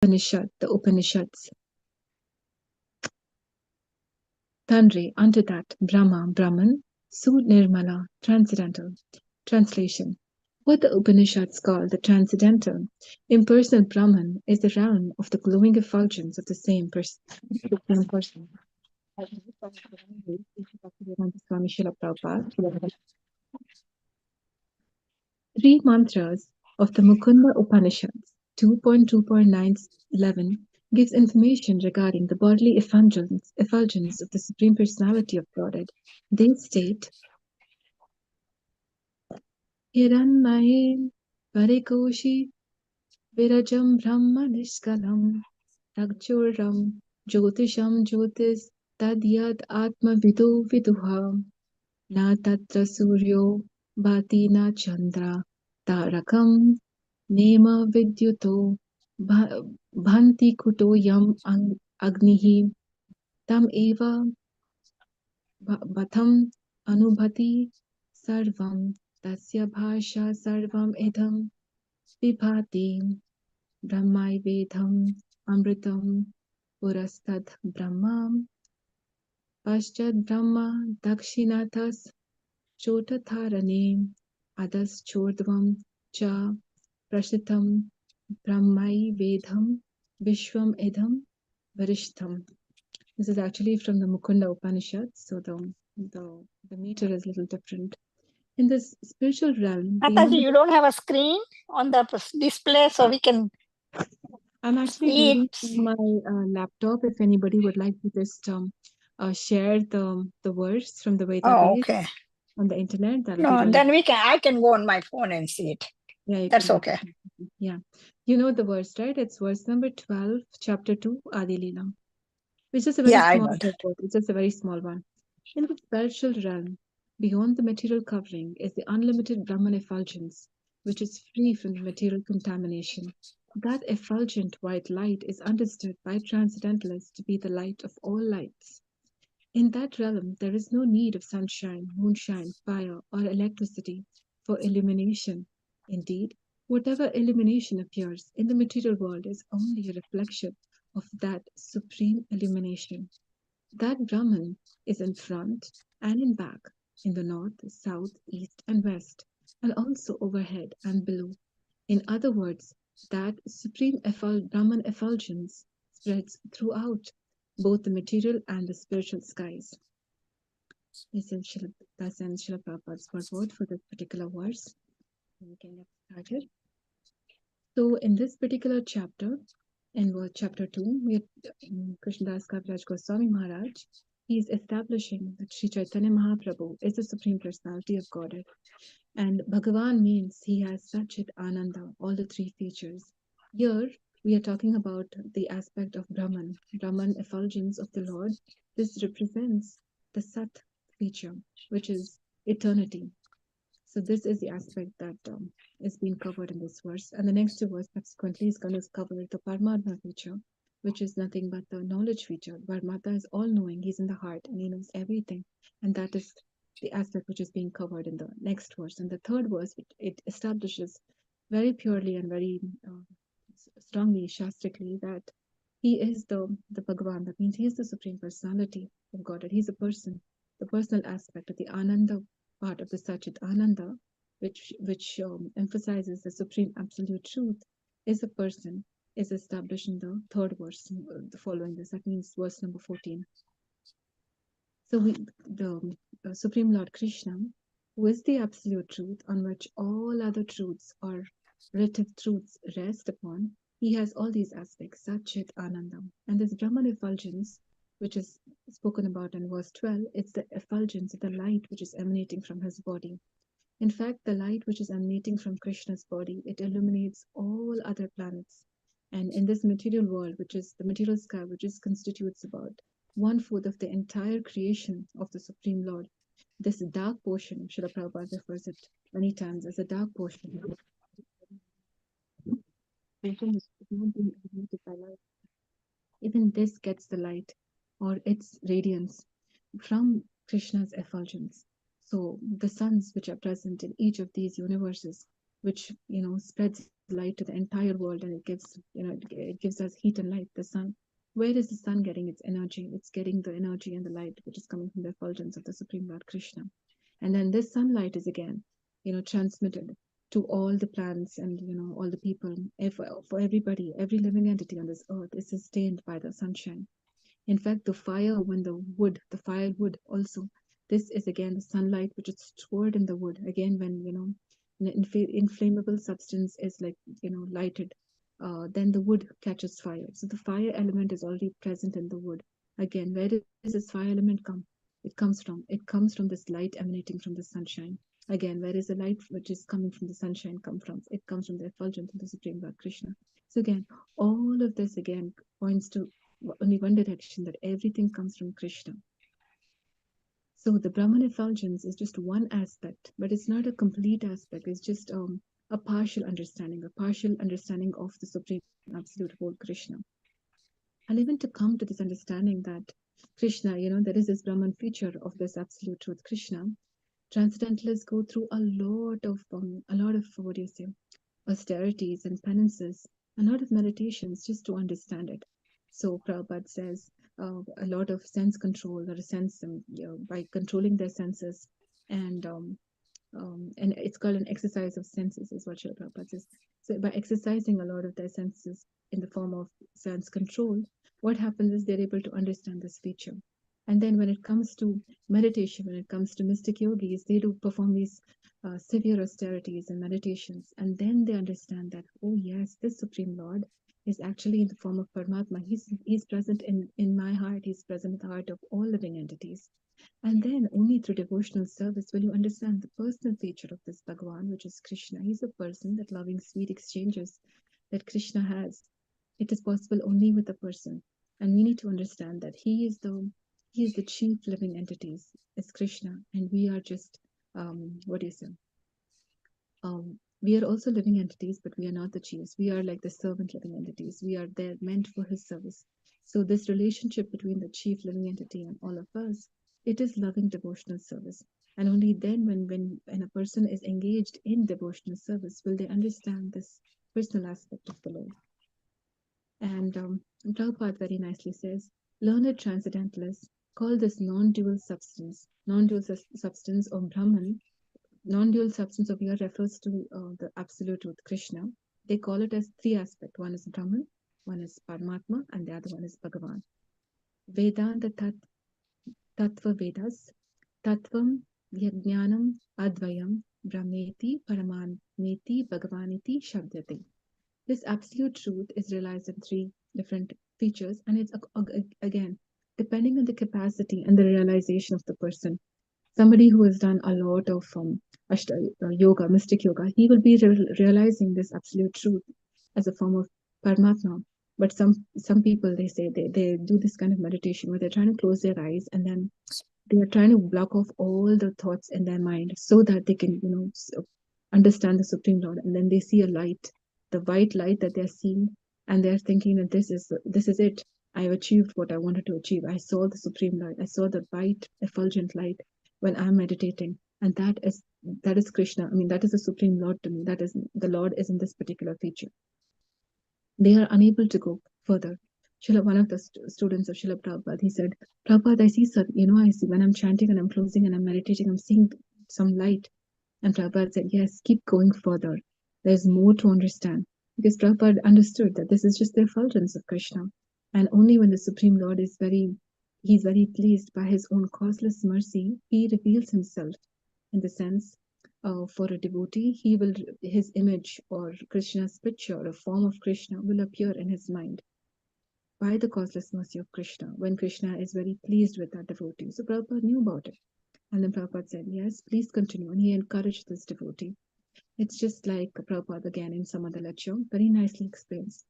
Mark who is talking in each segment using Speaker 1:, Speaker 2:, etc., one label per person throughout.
Speaker 1: the Upanishads. Tanre, unto that, Brahma, Brahman, Su Nirmala, transcendental. Translation. What the Upanishads call the transcendental, impersonal Brahman is the realm of the glowing effulgence of the same person. Three mantras of the Mukunda Upanishads 2.2.911 gives information regarding the bodily effulgence of the Supreme Personality of Godhead. They state, Hiranmayim Parikoshi Virajam Brahma Nishkalam Rakchuram Jyotisham Jyotis Tadyad Atma Vidu Viduha Na Tatra Suryo Bhati Na Chandra Tarakam Nema Vidyuto Bhanti Kuto Yam Agnihi Tam Eva Batham Anubhati Sarvam Tasya Bhasha Sarvam Idham Vibhati Brahmai Vedham Amritam Purastad Brahmam Paschad Brahma Dakshinathas Chotatharane Adas Chodvam Cha Prashitam Brahmai Vedham Vishwam Idham Varishtham. This is actually from the Mukunda Upanishad, so the meter is a little different. In this spiritual realm,
Speaker 2: Mataji, you don't have a screen on the display, so we can.
Speaker 1: I'm actually reading from my laptop. If anybody would like to just share the verse from the Veda on the internet, that'll be really
Speaker 2: then I can go on my phone and see it.
Speaker 1: Yeah,
Speaker 2: that's okay.
Speaker 1: Yeah, you know the verse, right? It's verse number 12, chapter 2, Adi Lila, which is a very small verse. It's just a very small one. In the spiritual realm, beyond the material covering, is the unlimited Brahman effulgence, which is free from the material contamination. That effulgent white light is understood by transcendentalists to be the light of all lights. In that realm, there is no need of sunshine, moonshine, fire, or electricity for illumination. Indeed, whatever illumination appears in the material world is only a reflection of that supreme illumination. That Brahman is in front and in back, in the north, south, east, and west, and also overhead and below. In other words, that supreme Brahman effulgence spreads throughout both the material and the spiritual skies. This is Srila Prabhupada's word for this particular verse. We can get started. So in this particular chapter, in chapter 2, Krishnadas Kaviraj Goswami Maharaj, he is establishing that Sri Chaitanya Mahaprabhu is the Supreme Personality of Godhead. And Bhagavan means he has Satchit Ananda, all the three features. Here, we are talking about the aspect of Brahman effulgence of the Lord. This represents the Sat feature, which is eternity. So this is the aspect that is being covered in this verse. And the next two verses subsequently is going to cover the Paramatma feature, which is nothing but the knowledge feature. Paramatma is all-knowing. He's in the heart and he knows everything. And that is the aspect which is being covered in the next verse. And the third verse, it establishes very purely and very strongly, shastrically, that he is the Bhagavan. That means he is the Supreme Personality of Godhead. He's a person, the personal aspect of the Ananda part of the Satchit Ananda, which emphasizes the Supreme Absolute Truth, is a person, is established in the third verse following this. That means verse number 14. So the Supreme Lord Krishna, who is the Absolute Truth on which all other truths or relative truths rest upon, he has all these aspects, Satchit Ananda. And this Brahman effulgence, which is spoken about in verse 12, it's the effulgence of the light which is emanating from his body. In fact, the light which is emanating from Krishna's body, it illuminates all other planets. And in this material world, which is the material sky, which constitutes about 1/4 of the entire creation of the Supreme Lord, this dark portion, Srila Prabhupada refers it many times as a dark portion. Even this gets the light or its radiance from Krishna's effulgence. So the suns which are present in each of these universes, which spreads light to the entire world, and it gives us heat and light. The sun. Where is the sun getting its energy? It's getting the energy and the light which is coming from the effulgence of the Supreme Lord Krishna. And then this sunlight is again transmitted to all the plants and all the people. For everybody, every living entity on this earth is sustained by the sunshine. In fact, the fire, when the firewood also, this is again the sunlight which is stored in the wood. Again, when an inflammable substance is like lighted, then the wood catches fire. So the fire element is already present in the wood. Again, where does this fire element come? It comes from this light emanating from the sunshine. Again, where is the light which is coming from the sunshine come from? It comes from the effulgence of the Supreme Lord Krishna. So again, all of this again points to only one direction, that everything comes from Krishna. So the Brahman effulgence is just one aspect, but it's not a complete aspect. It's just a partial understanding of the Supreme Absolute Whole Krishna. And even to come to this understanding that Krishna, there is this Brahman feature of this Absolute Truth Krishna, transcendentalists go through a lot of what do you say, austerities and penances, a lot of meditations just to understand it. So Prabhupada says a lot of sense control or sense by controlling their senses, and it's called an exercise of senses, is what Srila Prabhupada says. So by exercising a lot of their senses in the form of sense control, what happens is they're able to understand this feature. And then when it comes to meditation, when it comes to mystic yogis, they do perform these severe austerities and meditations. And then they understand that, oh yes, this Supreme Lord is actually in the form of Paramatma. He's present in my heart. He's present in the heart of all living entities. And then only through devotional service will you understand the personal feature of this Bhagavan, which is Krishna. He's a person that loving sweet exchanges that Krishna has. It is possible only with a person. And we need to understand that he is the chief living entities, is Krishna, and we are just what do you say? We are also living entities, but we are not the chiefs. We are like the servant living entities. We are there meant for his service. So this relationship between the chief living entity and all of us, it is loving devotional service. And only then when a person is engaged in devotional service will they understand this personal aspect of the Lord. And Prabhupada very nicely says, learned transcendentalists call this non-dual substance of Brahman. Non-dual substance of here refers to the absolute truth, Krishna. They call it as three aspects. One is Brahman, one is Paramatma, and the other one is Bhagavan. Vedanta Tattva Vedas, Tattvam Jnanam Advayam Brahmeti Paramaneti Bhagavaniti Shabdate. This absolute truth is realized in three different features, and it's again depending on the capacity and the realization of the person. Somebody who has done a lot of yoga, mystic yoga, he will be realizing this absolute truth as a form of Paramatma. But some people, they say they do this kind of meditation where they're trying to close their eyes and then they are trying to block off all the thoughts in their mind so that they can understand the Supreme Lord, and then they see a light, the white light that they're seeing, and they're thinking that this is it. I've achieved what I wanted to achieve. I saw the Supreme Light. I saw the white effulgent light when I'm meditating, and that is Krishna. I mean, that is the Supreme Lord to me. That is the Lord is in this particular feature. They are unable to go further. One of the students of Srila Prabhupada, he said, Prabhupada, I see when I'm chanting and I'm closing and I'm meditating, I'm seeing some light. And Prabhupada said, yes, keep going further. There's more to understand. Because Prabhupada understood that this is just the effulgence of Krishna. And only when the Supreme Lord he's very pleased by his own causeless mercy, he reveals himself in the sense for a devotee, his image or Krishna's picture or a form of Krishna will appear in his mind by the causeless mercy of Krishna when Krishna is very pleased with that devotee. So Prabhupada knew about it. And then Prabhupada said, yes, please continue. And he encouraged this devotee. It's just like Prabhupada again in some other lecture very nicely explains.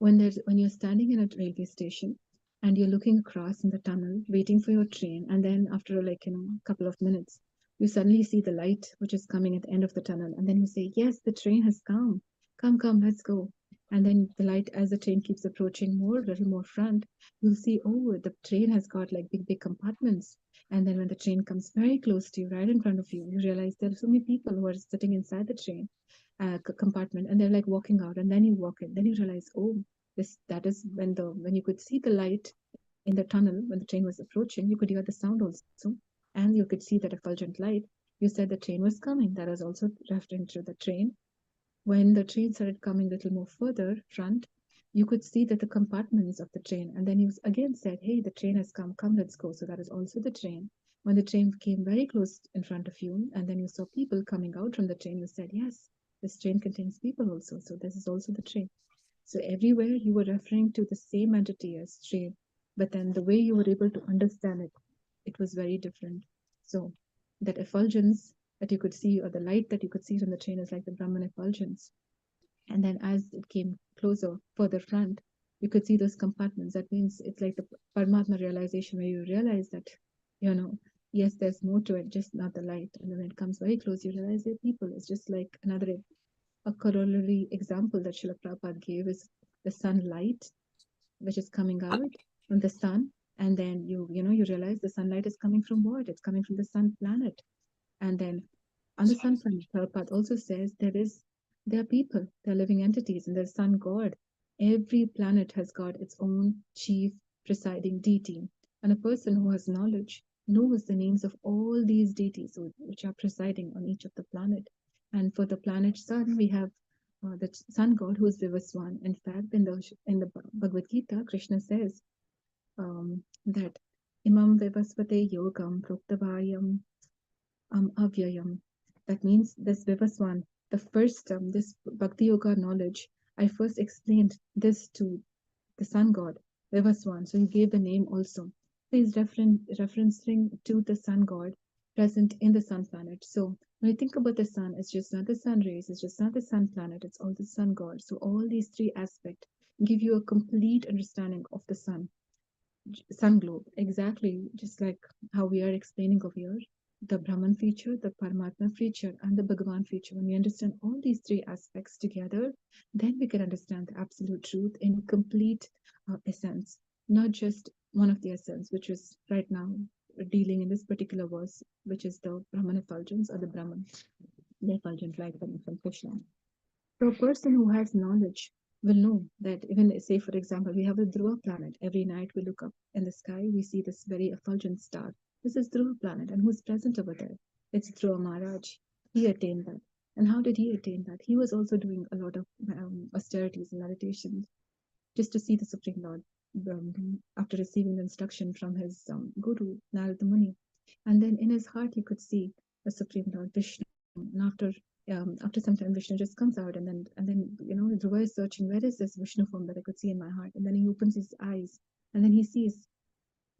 Speaker 1: When you're standing in a railway station and you're looking across in the tunnel, waiting for your train, and then after a couple of minutes, you suddenly see the light which is coming at the end of the tunnel, and then you say, yes, the train has come. Come, let's go. And then the light, as the train keeps approaching more, a little more front, you'll see, oh, the train has got like big, big compartments. And then when the train comes very close to you, right in front of you, you realize there are so many people who are sitting inside the train compartment, and they're like walking out. And then you walk in, then you realize, oh, that is when you could see the light in the tunnel when the train was approaching, you could hear the sound also, and you could see that effulgent light. You said the train was coming. That was also referring to the train. When the train started coming a little more further front, you could see that the compartments of the train, and then you again said, hey, the train has come, let's go. So that is also the train. When the train came very close in front of you, and then you saw people coming out from the train, you said, yes, this train contains people also. So this is also the train. So everywhere you were referring to the same entity as train, but then the way you were able to understand it, it was very different. So that effulgence that you could see, or the light that you could see from the train, is like the Brahman effulgence. And then as it came closer, further front, you could see those compartments. That means it's like the Paramatma realization, where you realize that, yes, there's more to it, just not the light. And then when it comes very close, you realize they're people. It's just like a corollary example that Srila Prabhupada gave is the sunlight, which is coming out from the sun. And then you realize the sunlight is coming from what? It's coming from the sun planet. And then on the sun planet, Prabhupada also says there are people, there are living entities, and there's sun god. Every planet has got its own chief presiding deity. And a person who has knowledge knows the names of all these deities which are presiding on each of the planet. And for the planet sun, we have the sun god, who is Vivaswan. In fact, in the Bhagavad Gita, Krishna says that Imam Vivasvate Yogam Proktavayam Avyayam. That means this Vivaswan, the first this Bhakti Yoga knowledge, I first explained this to the sun god, Vivaswan. So he gave the name also. So he's referencing to the sun god present in the sun planet. So when you think about the sun, it's just not the sun rays, it's just not the sun planet, it's all the sun god. So all these three aspects give you a complete understanding of the sun globe, exactly just like how we are explaining over here. The Brahman feature, the Paramatma feature, and the Bhagavan feature. When we understand all these three aspects together, then we can understand the absolute truth in complete essence, not just one of the essence, which is right now dealing in this particular verse, which is the Brahman effulgence, or the Brahman, the effulgent light coming from Krishna. So a person who has knowledge will know that, even say, for example, we have a Dhruva planet. Every night we look up in the sky, we see this very effulgent star. This is Dhruva planet, and who's present over there? It's Dhruva Maharaj. He attained that. And how did he attain that? He was also doing a lot of austerities and meditations just to see the Supreme Lord, after receiving the instruction from his guru, Narada Muni. And then in his heart, he could see the Supreme Lord Vishnu. And after some time, Vishnu just comes out, and then Dhruva is searching, where is this Vishnu form that I could see in my heart? And then he opens his eyes, and then he sees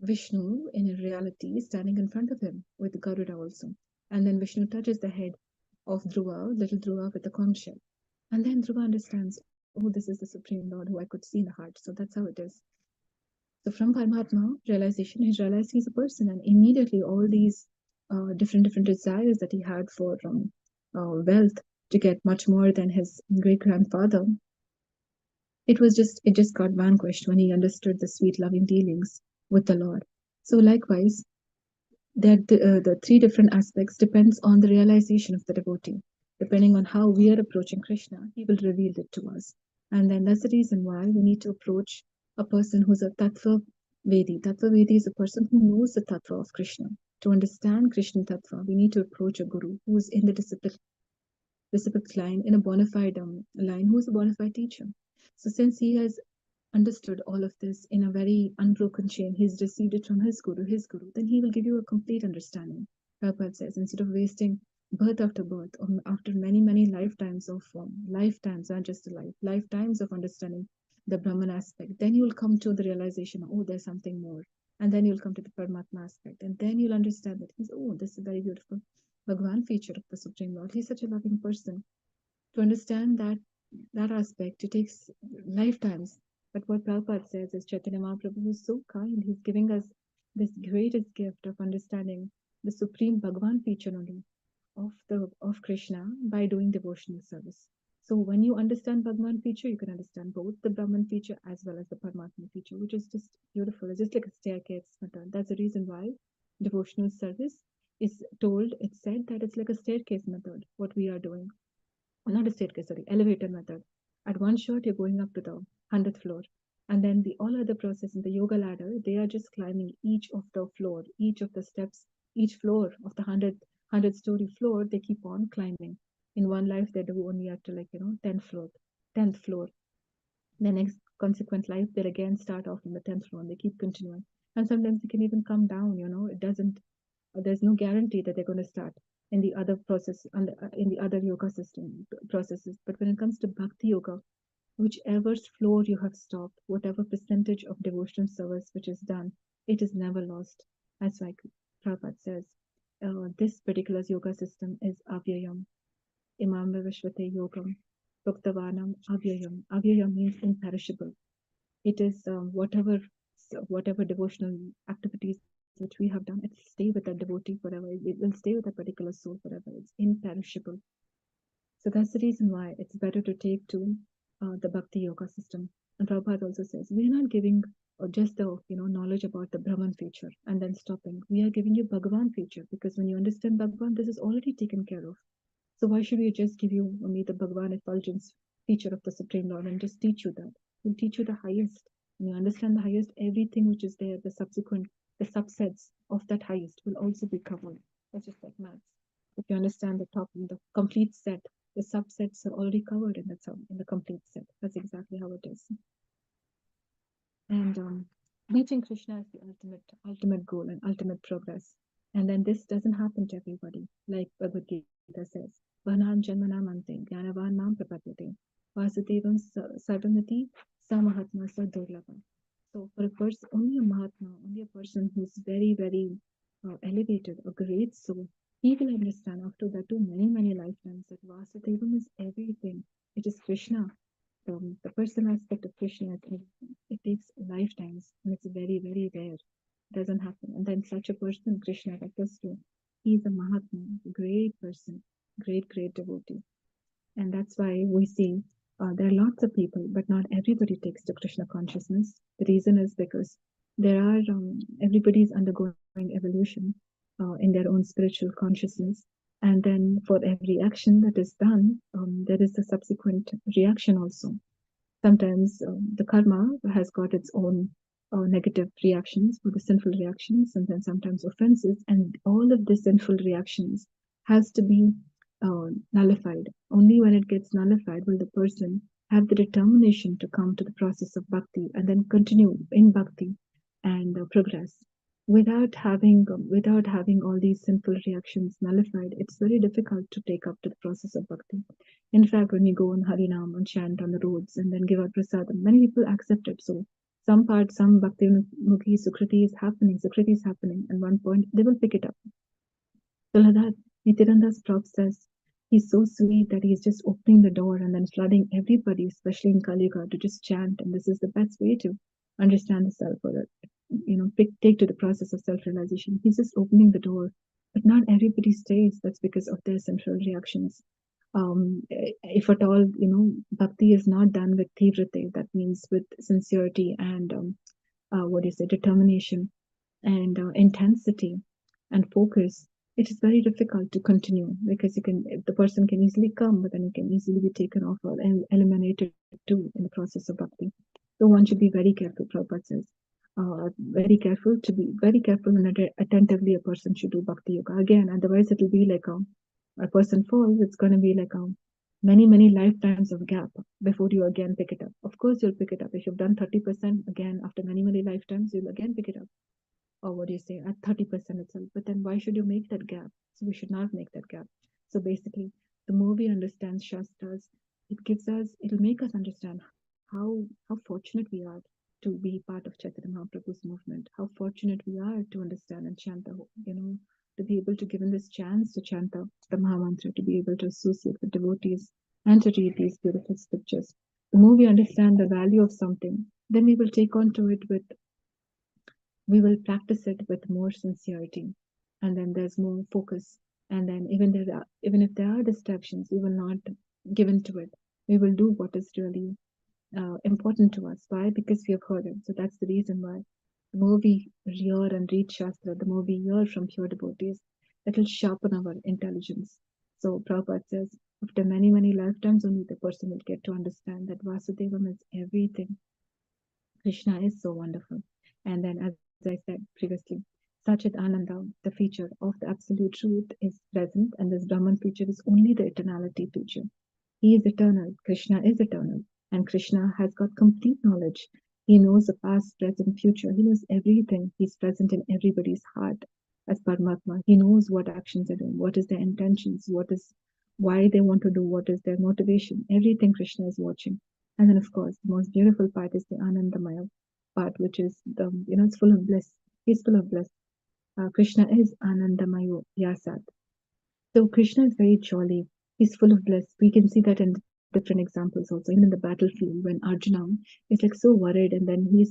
Speaker 1: Vishnu in reality standing in front of him with Garuda also. And then Vishnu touches the head of Dhruva, little Dhruva, with a conch shell. And then Dhruva understands, oh, this is the Supreme Lord who I could see in the heart. So that's how it is. So from Paramatma realization, he realized he's a person, and immediately all these different desires that he had for wealth, to get much more than his great grandfather, it just got vanquished when he understood the sweet loving dealings with the Lord. So likewise, that the three different aspects depends on the realization of the devotee. Depending on how we are approaching Krishna, he will reveal it to us. And then that's the reason why we need to approach a person who's a Tattva Vedi. Tattva Vedi is a person who knows the Tattva of Krishna. To understand Krishna Tattva, we need to approach a guru who's in the disciplic line, in a bona fide line, who's a bona fide teacher. So since he has understood all of this in a very unbroken chain, he's received it from his guru, then he will give you a complete understanding. Prabhupada says, instead of wasting birth after birth, or after many lifetimes not just a life, lifetimes of understanding the Brahman aspect, then you'll come to the realization, oh, there's something more. And then you'll come to the Paramatma aspect, and then you'll understand that this is a very beautiful Bhagavan feature of the Supreme Lord. He's such a loving person. To understand that aspect, it takes lifetimes. But what Prabhupada says is, Chaitanya Mahaprabhu is so kind. He's giving us this greatest gift of understanding the supreme Bhagavan feature only of Krishna by doing devotional service. So when you understand Bhagwan feature, you can understand both the Brahman feature as well as the Paramatma feature, which is just beautiful. It's just like a staircase method. That's the reason why devotional service is told, it's said that it's like a staircase method, what we are doing. Not a staircase, sorry, elevator method. At one shot, you're going up to the 100th floor. And then the all other process in the yoga ladder, they are just climbing each of the floor, each of the steps, each floor of the 100-story floor, they keep on climbing. In one life, they do only up to 10th floor. The next consequent life, they'll again start off on the 10th floor and they keep continuing. And sometimes they can even come down, it doesn't, there's no guarantee that they're going to start in the other process, in the other yoga system processes. But when it comes to Bhakti Yoga, whichever floor you have stopped, whatever percentage of devotional service which is done, it is never lost. As like Prabhupada says, this particular yoga system is avyayam, imam vivashvate yogam, bhaktavanam avyayam. Avyayam means imperishable. It is whatever devotional activities which we have done, it will stay with that devotee forever. It will stay with that particular soul forever. It's imperishable. So that's the reason why it's better to take to the Bhakti Yoga system. And Prabhupada also says, we are not giving just the knowledge about the Brahman feature and then stopping. We are giving you Bhagavan feature, because when you understand Bhagavan, this is already taken care of. So why should we just give you only the Bhagavan effulgence feature of the Supreme Lord and just teach you that? We'll teach you the highest. When you understand the highest, everything which is there, the subsets of that highest will also be covered. It's just like maths. If you understand the top and the complete set, the subsets are already covered in the complete set. That's exactly how it is. And meeting Krishna is the ultimate goal and ultimate progress. And then this doesn't happen to everybody, like Bhagavad Gita says. Vanam janmanam ante gyanavan mam prapadyate vasudevam sarvamati sa mahatma sa durlabha. So for a person, only a mahatma, only a person who's very, very elevated, a great soul, he will understand after that too many lifetimes that Vasudevam is everything. It is Krishna. The personal aspect of Krishna, it takes lifetimes, and it's very, very rare. It doesn't happen. And then such a person, Krishna refers to, he's a Mahatma, a great person, great devotee. And that's why we see there are lots of people, but not everybody takes to Krishna consciousness. The reason is because there are everybody is undergoing evolution in their own spiritual consciousness, and then for every action that is done, there is a subsequent reaction also. Sometimes the karma has got its own negative reactions or the sinful reactions, and then sometimes offenses, and all of the sinful reactions has to be nullified. Only when it gets nullified will the person have the determination to come to the process of bhakti and then continue in bhakti and progress. Without having all these sinful reactions nullified, it's very difficult to take up to the process of bhakti. In fact, when we go on Harinam and chant on the roads and then give out prasadam, many people accept it. So some bhakti mukhi sukriti is happening, and one point they will pick it up. So like that, Nityananda's Prabhupada says he's so sweet that he's just opening the door and then flooding everybody, especially in Kali Yuga, to just chant. And this is the best way to understand the self, or take to the process of self-realization. He's just opening the door, but not everybody stays. That's because of their central reactions. If at all, bhakti is not done with tivrate, that means with sincerity and determination and intensity and focus, it is very difficult to continue, because the person can easily come, but then it can easily be taken off or eliminated too in the process of bhakti. So one should be very careful. Prabhupada says, very careful and attentively a person should do bhakti yoga. Again, otherwise it will be like a person falls, it's going to be like many lifetimes of gap before you again pick it up. Of course, you'll pick it up. If you've done 30%, again, after many lifetimes, you'll again pick it up. Or what do you say, at 30% itself. But then why should you make that gap? So we should not make that gap. So basically, the more we understand Shastras, it'll make us understand how fortunate we are to be part of Chaitanya Mahaprabhu's movement, how fortunate we are to understand and chant to be able to given this chance to chant the Mahamantra, to be able to associate with devotees and to read these beautiful scriptures. The more we understand the value of something, then we will take on to it we will practice it with more sincerity, and then there's more focus, and then even if there are distractions, we will not give in to it. We will do what is really important to us. Why? Because we have heard it. So that's the reason why. The more we hear and read Shastra, the more we hear from pure devotees, that will sharpen our intelligence. So Prabhupada says, after many, many lifetimes, only the person will get to understand that Vasudevam is everything. Krishna is so wonderful. And then, as I said previously, Sachit Ananda, the feature of the absolute truth, is present, and this Brahman feature is only the eternality feature. He is eternal. Krishna is eternal. And Krishna has got complete knowledge. He knows the past, present, future. He knows everything. He's present in everybody's heart as Paramatma. He knows what actions they're doing, what is their intentions, why they want to do, what is their motivation. Everything Krishna is watching. And then, of course, the most beautiful part is the Anandamaya part, which is it's full of bliss. He's full of bliss. Krishna is Anandamayo Yasat. So Krishna is very jolly. He's full of bliss. We can see that in different examples also. Even in the battlefield, when Arjuna is like so worried, and then he's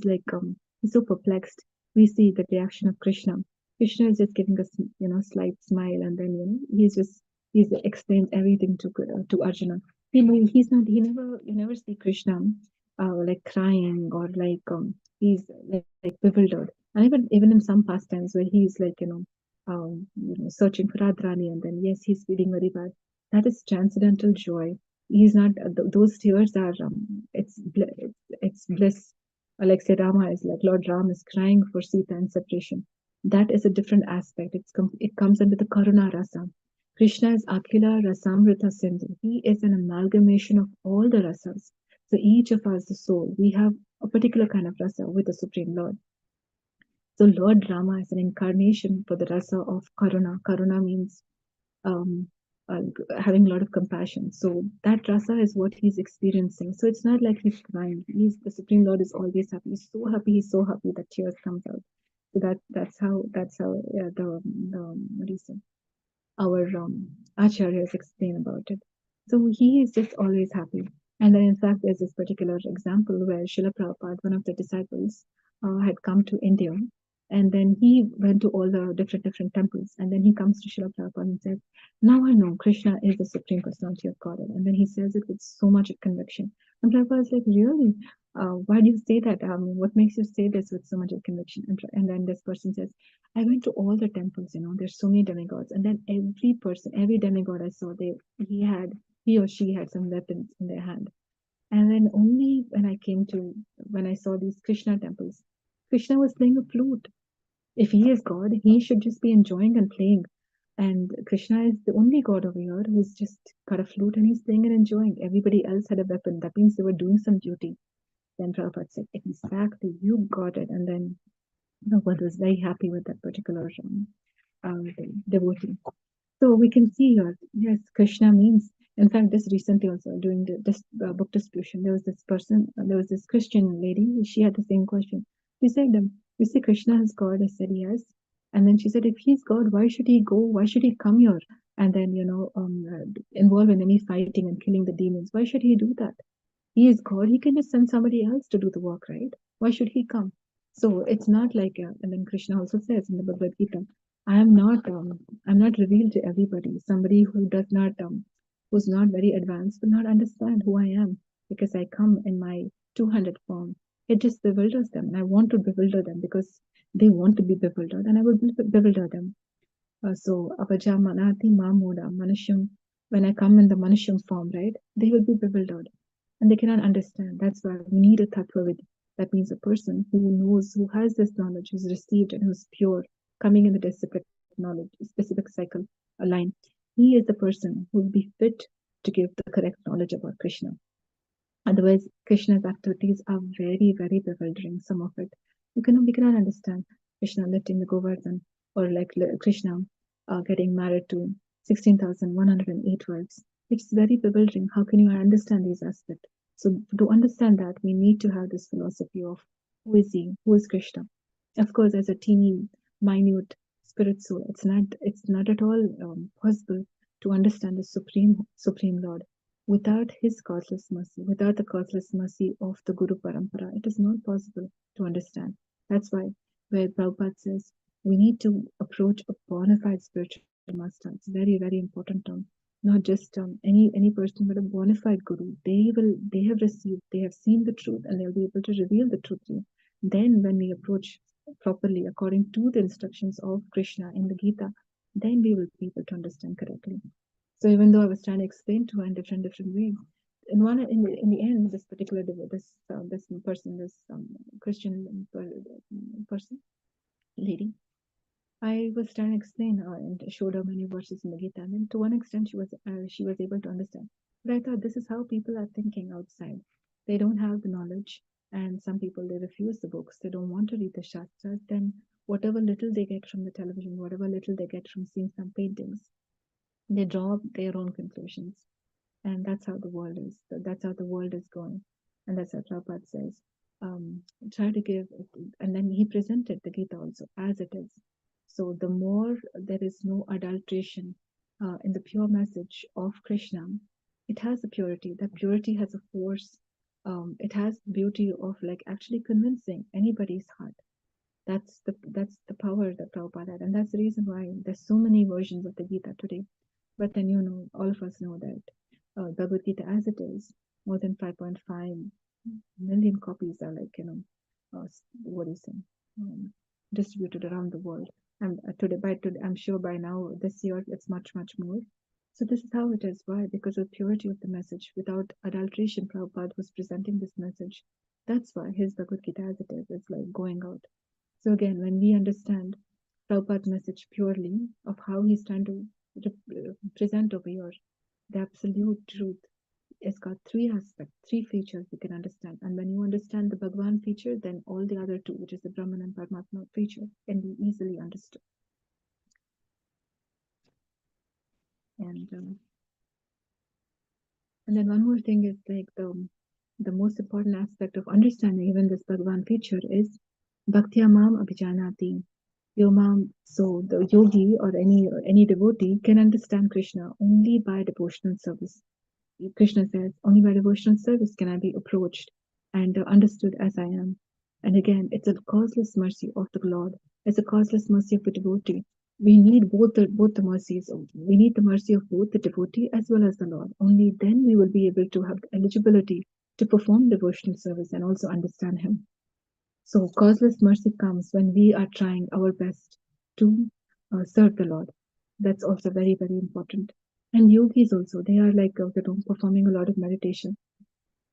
Speaker 1: so perplexed. We see the reaction of Krishna. Krishna is just giving us slight smile, and then he explains everything to Arjuna. You never see Krishna like crying or like he's like bewildered. And even in some pastimes where he's like searching for Radharani, and then yes, he's feeling very bad. That is transcendental joy. He's not; those tears are it's bliss. Like say Rama is like Lord Ram is crying for Sita and separation. That is a different aspect. It comes under the Karuna rasa. Krishna is Akhila Rasamrita Sindhu. He is an amalgamation of all the rasas. So each of us, the soul, we have a particular kind of rasa with the Supreme Lord. So Lord Rama is an incarnation for the rasa of Karuna. Karuna means um, uh, having a lot of compassion. So that rasa is what he's experiencing. So it's not like he's crying. The Supreme Lord is always happy. He's so happy that tears comes out. So that's how the what do you say? Our acharyas explain about it. So he is just always happy. And then, in fact, there's this particular example where Srila Prabhupada, one of the disciples, had come to India. And then he went to all the different temples. And then he comes to Srila Prabhupada and says, now I know Krishna is the Supreme Personality of Godhead. And then he says it with so much conviction. And Prabhupada is like, really? Why do you say that? What makes you say this with so much conviction? And then this person says, I went to all the temples, there's so many demigods. And then every demigod I saw, he or she had some weapons in their hand. And then only when I saw these Krishna temples, Krishna was playing a flute. If he is God, he should just be enjoying and playing. And Krishna is the only God over here who's just got a flute and he's playing and enjoying. Everybody else had a weapon. That means they were doing some duty. Then Prabhupada said, exactly, you got it. And then Prabhupada was very happy with that particular devotee. So we can see here, yes, Krishna means, in fact, this recently also during this book distribution, there was this Christian lady, she had the same question. She said, you say Krishna is God? I said, yes. And then she said, if he's God, why should he go? Why should he come here? And then, involve in any fighting and killing the demons. Why should he do that? He is God. He can just send somebody else to do the work, right? Why should he come? So it's not like, and then Krishna also says in the Bhagavad Gita, I'm not revealed to everybody. Somebody who does not, who's not very advanced, will not understand who I am because I come in my 200 form. It just bewilders them, and I want to bewilder them because they want to be bewildered, and I will bewilder them. So Apajamanati Mamuda Manusham, when I come in the Manusham form, right, they will be bewildered and they cannot understand. That's why we need a Tattvavid. That means a person who knows, who has this knowledge, who's received and who's pure, coming in the disciplic knowledge, specific cycle, a line. He is the person who will be fit to give the correct knowledge about Krishna. Otherwise, Krishna's activities are very, very bewildering, some of it. We cannot understand Krishna lifting the Govardhan or like Krishna getting married to 16,108 wives. It's very bewildering. How can you understand these aspects? So to understand that, we need to have this philosophy of who is he, who is Krishna. Of course, as a teeny, minute spirit soul, it's not at all possible to understand the Supreme Lord without his causeless mercy, without the causeless mercy of the Guru Parampara. It is not possible to understand. That's why where Prabhupada says we need to approach a bona fide spiritual master. It's very, very important term. not just any person, but a bona fide guru. They have received, they have seen the truth, and they'll be able to reveal the truth to you. Then, when we approach properly according to the instructions of Krishna in the Gita, then we will be able to understand correctly. So even though I was trying to explain to her in different ways, in the end, this particular this person, this Christian person, lady, I was trying to explain her and showed her many verses in the Gita, and then to one extent she was able to understand. But I thought this is how people are thinking outside. They don't have the knowledge, and some people they refuse the books. They don't want to read the shastras. Then whatever little they get from the television, whatever little they get from seeing some paintings, they draw their own conclusions. And that's how the world is. That's how the world is going. And that's how Prabhupada says, try to give, and then he presented the Gita also as it is. So the more there is no adulteration in the pure message of Krishna, it has a purity. That purity has a force. It has the beauty of like actually convincing anybody's heart. That's the power that Prabhupada had, and that's the reason why there's so many versions of the Gita today. But then all of us know that Bhagavad Gita as it is, more than 5.5 million copies are like what do you say, distributed around the world. And today, I'm sure by now this year it's much more. So this is how it is. Why? Because of purity of the message, without adulteration. Prabhupada was presenting this message. That's why his Bhagavad Gita as it is like going out. So again, when we understand Prabhupada's message purely of how he's trying to present over here, the absolute truth, it's got three aspects, three features we can understand. And when you understand the Bhagwan feature, then all the other two, which is the Brahman and Paramatma feature, can be easily understood. And then one more thing is like the most important aspect of understanding even this Bhagwan feature is Bhaktya Mam Abhijanati. So the yogi or any devotee can understand Krishna only by devotional service. Krishna says, only by devotional service can I be approached and understood as I am. And again, it's a causeless mercy of the Lord. It's a causeless mercy of the devotee. We need both the mercies. We need the mercy of both the devotee as well as the Lord. Only then we will be able to have the eligibility to perform devotional service and also understand Him. So causeless mercy comes when we are trying our best to serve the Lord. That's also very important. And yogis also, they are like performing a lot of meditation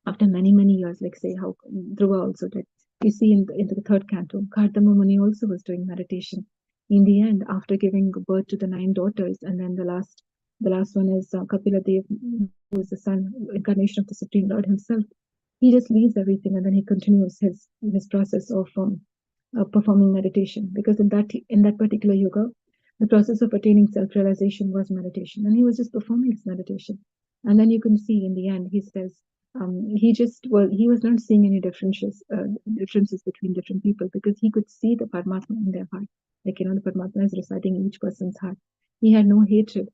Speaker 1: after many years. Like say how Dhruva also did. You see in the third canto, Caitanya Muni also was doing meditation. In the end, after giving birth to the 9 daughters, and then the last one is Kapila Dev, who is the son incarnation of the Supreme Lord Himself. He just leaves everything and then he continues his process of performing meditation, because in that particular yoga, the process of attaining self-realization was meditation, and he was just performing his meditation. And then you can see in the end, he says he was not seeing any differences between different people, because he could see the Paramatma in their heart. Like the Paramatma is residing in each person's heart. He had no hatred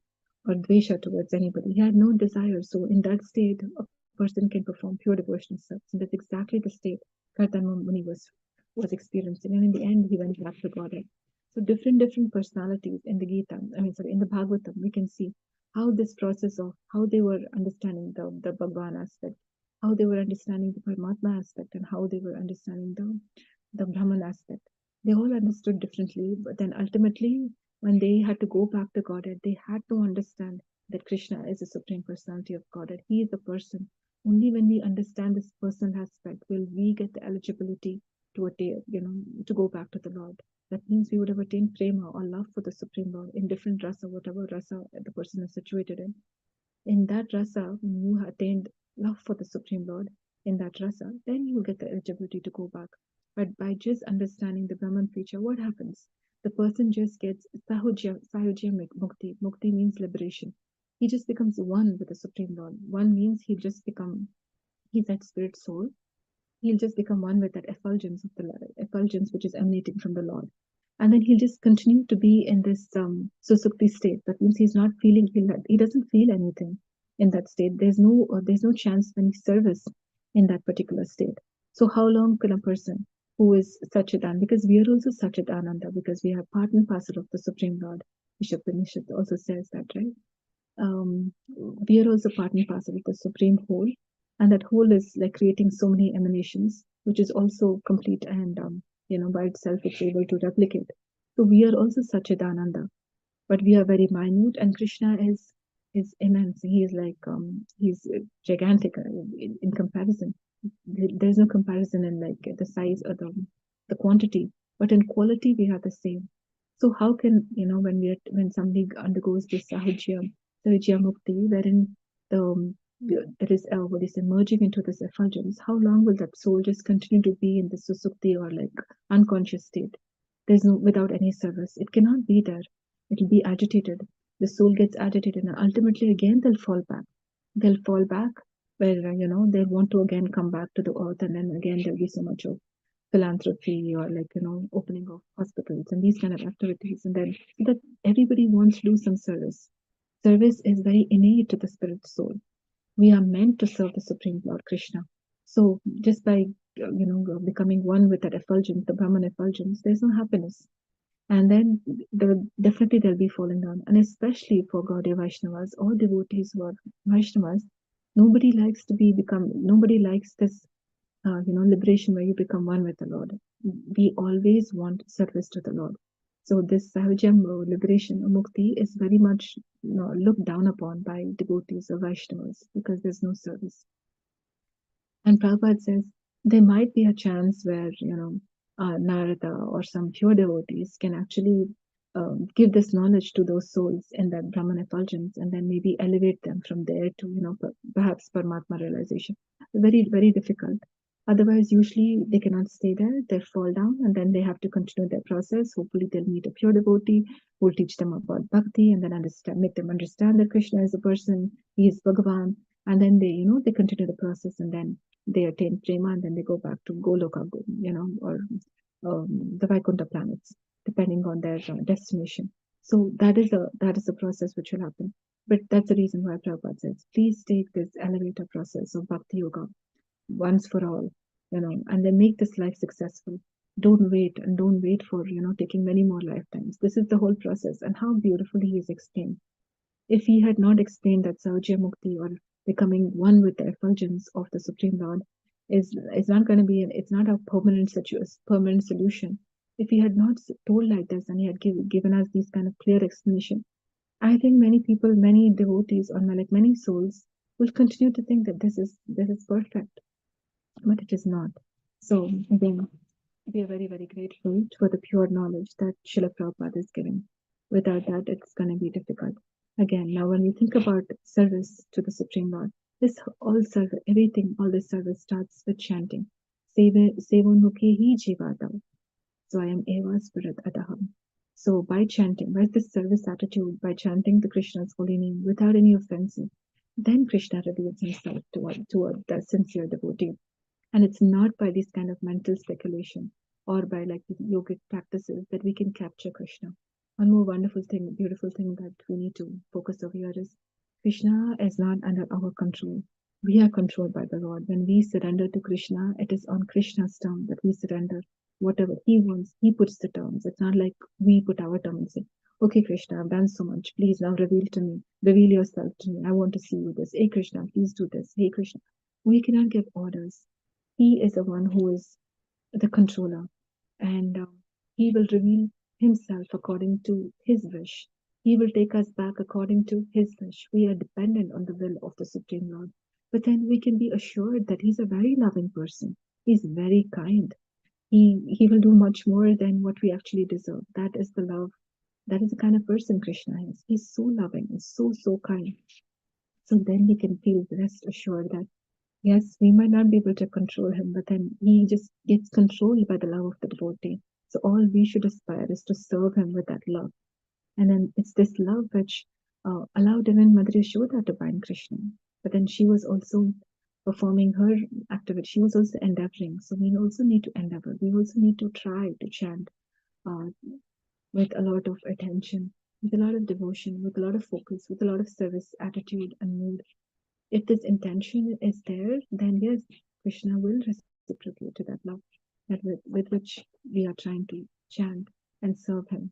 Speaker 1: or dvesha towards anybody. He had no desire. So in that state, a person can perform pure devotional service. And that's exactly the state Caitanya Muni was experiencing. And in the end, he went back to Godhead. So different personalities in the Gita, in the Bhagavatam, we can see how this process of how they were understanding the Bhagwan aspect, how they were understanding the Paramatma aspect, and how they were understanding the Brahman aspect. They all understood differently, but then ultimately, when they had to go back to Godhead, they had to understand that Krishna is the Supreme Personality of Godhead. He is the person. Only when we understand this personal aspect will we get the eligibility to attain, to go back to the Lord. That means we would have attained prema or love for the Supreme Lord in different rasa, whatever rasa the person is situated in. In that rasa, when you attained love for the Supreme Lord in that rasa, then you will get the eligibility to go back. But by just understanding the Brahman feature, what happens? The person just gets sahujya mukti. Mukti means liberation. He just becomes one with the Supreme Lord. One means he's that spirit soul. He'll just become one with that effulgence which is emanating from the Lord. And then he'll just continue to be in this susukti state. That means he's not feeling, he doesn't feel anything in that state. There's no chance of any service in that particular state. So how long can a person who is Sachidan, because we are also Sachidananda, because we are part and parcel of the Supreme Lord. Bishop Upanishad also says that, right? we are also part and parcel of the supreme whole, and that whole is like creating so many emanations, which is also complete, and by itself it's able to replicate. So we are also Sachidananda, but we are very minute, and Krishna is immense. He is like he's gigantic in comparison. There's no comparison in like the size or the quantity, but in quality we are the same. So how can when somebody undergoes this sahajya mukti, wherein there is what is emerging into this effulgence, how long will that soul just continue to be in this susukti or like unconscious state? There's no without any service. It cannot be there. It'll be agitated. The soul gets agitated, and ultimately again they'll fall back. They'll fall back where they want to again come back to the earth, and then again there'll be so much of philanthropy or like opening of hospitals and these kind of activities, and then that everybody wants to do some service. Service is very innate to the spirit soul. We are meant to serve the Supreme Lord Krishna. So just by becoming one with that effulgence, the Brahman effulgence, there's no happiness. And then definitely they'll be falling down. And especially for Gaudiya Vaishnavas or devotees who are Vaishnavas, nobody likes this liberation where you become one with the Lord. We always want service to the Lord. So this Sahajam liberation or mukti is very much looked down upon by devotees or Vaishnavas because there's no service. And Prabhupada says there might be a chance where, Narada or some pure devotees can actually give this knowledge to those souls in that Brahman effulgence and then maybe elevate them from there to, perhaps Paramatma realization. Very, very difficult. Otherwise, usually they cannot stay there, they fall down, and then they have to continue their process. Hopefully, they'll meet a pure devotee who will teach them about bhakti and then make them understand that Krishna is a person, he is Bhagavan, and then they continue the process, and then they attain prema, and then they go back to Goloka, or the Vaikuntha planets, depending on their destination. So that is a process which will happen. But that's the reason why Prabhupada says, please take this elevator process of Bhakti Yoga once for all, and then make this life successful. Don't wait for, taking many more lifetimes. This is the whole process, and how beautifully he is explained. If he had not explained that Saujya Mukti or becoming one with the effulgence of the Supreme Lord is not going to be, it's not a permanent solution. If he had not told like this and he had given us these kind of clear explanation, I think many people, many devotees, or like many souls, will continue to think that this is perfect, but it is not. So again, we are very, very grateful for the pure knowledge that Srila Prabhupada is giving. Without that, it's going to be difficult. Again, now when we think about service to the Supreme Lord, all this service starts with chanting. Sevonmukhe hi jivadav. So I am eva spirit adaham. So by chanting, by this service attitude, by chanting the Krishna's holy name without any offensive, then Krishna reveals himself toward the sincere devotee. And it's not by this kind of mental speculation or by like yogic practices that we can capture Krishna. One more beautiful thing that we need to focus over here is Krishna is not under our control. We are controlled by the Lord. When we surrender to Krishna, it is on Krishna's term that we surrender. Whatever he wants, he puts the terms. It's not like we put our terms and say, okay, Krishna, I've done so much. Please now reveal yourself to me. I want to see you this. Hey, Krishna, please do this. Hey, Krishna. We cannot give orders. He is the one who is the controller, and he will reveal himself according to his wish. He will take us back according to his wish. We are dependent on the will of the Supreme Lord. But then we can be assured that he's a very loving person. He's very kind. He will do much more than what we actually deserve. That is the love. That is the kind of person Krishna is. He's so loving and so kind. So then we can feel rest assured that yes, we might not be able to control him, but then he just gets controlled by the love of the devotee. So all we should aspire is to serve him with that love. And then it's this love which allowed even Mother Yashoda to bind Krishna. But then she was also performing her activity. She was also endeavoring. So we also need to endeavor. We also need to try to chant uh, with a lot of attention, with a lot of devotion, with a lot of focus, with a lot of service attitude and mood. If this intention is there, then yes, Krishna will reciprocate to that love with which we are trying to chant and serve him.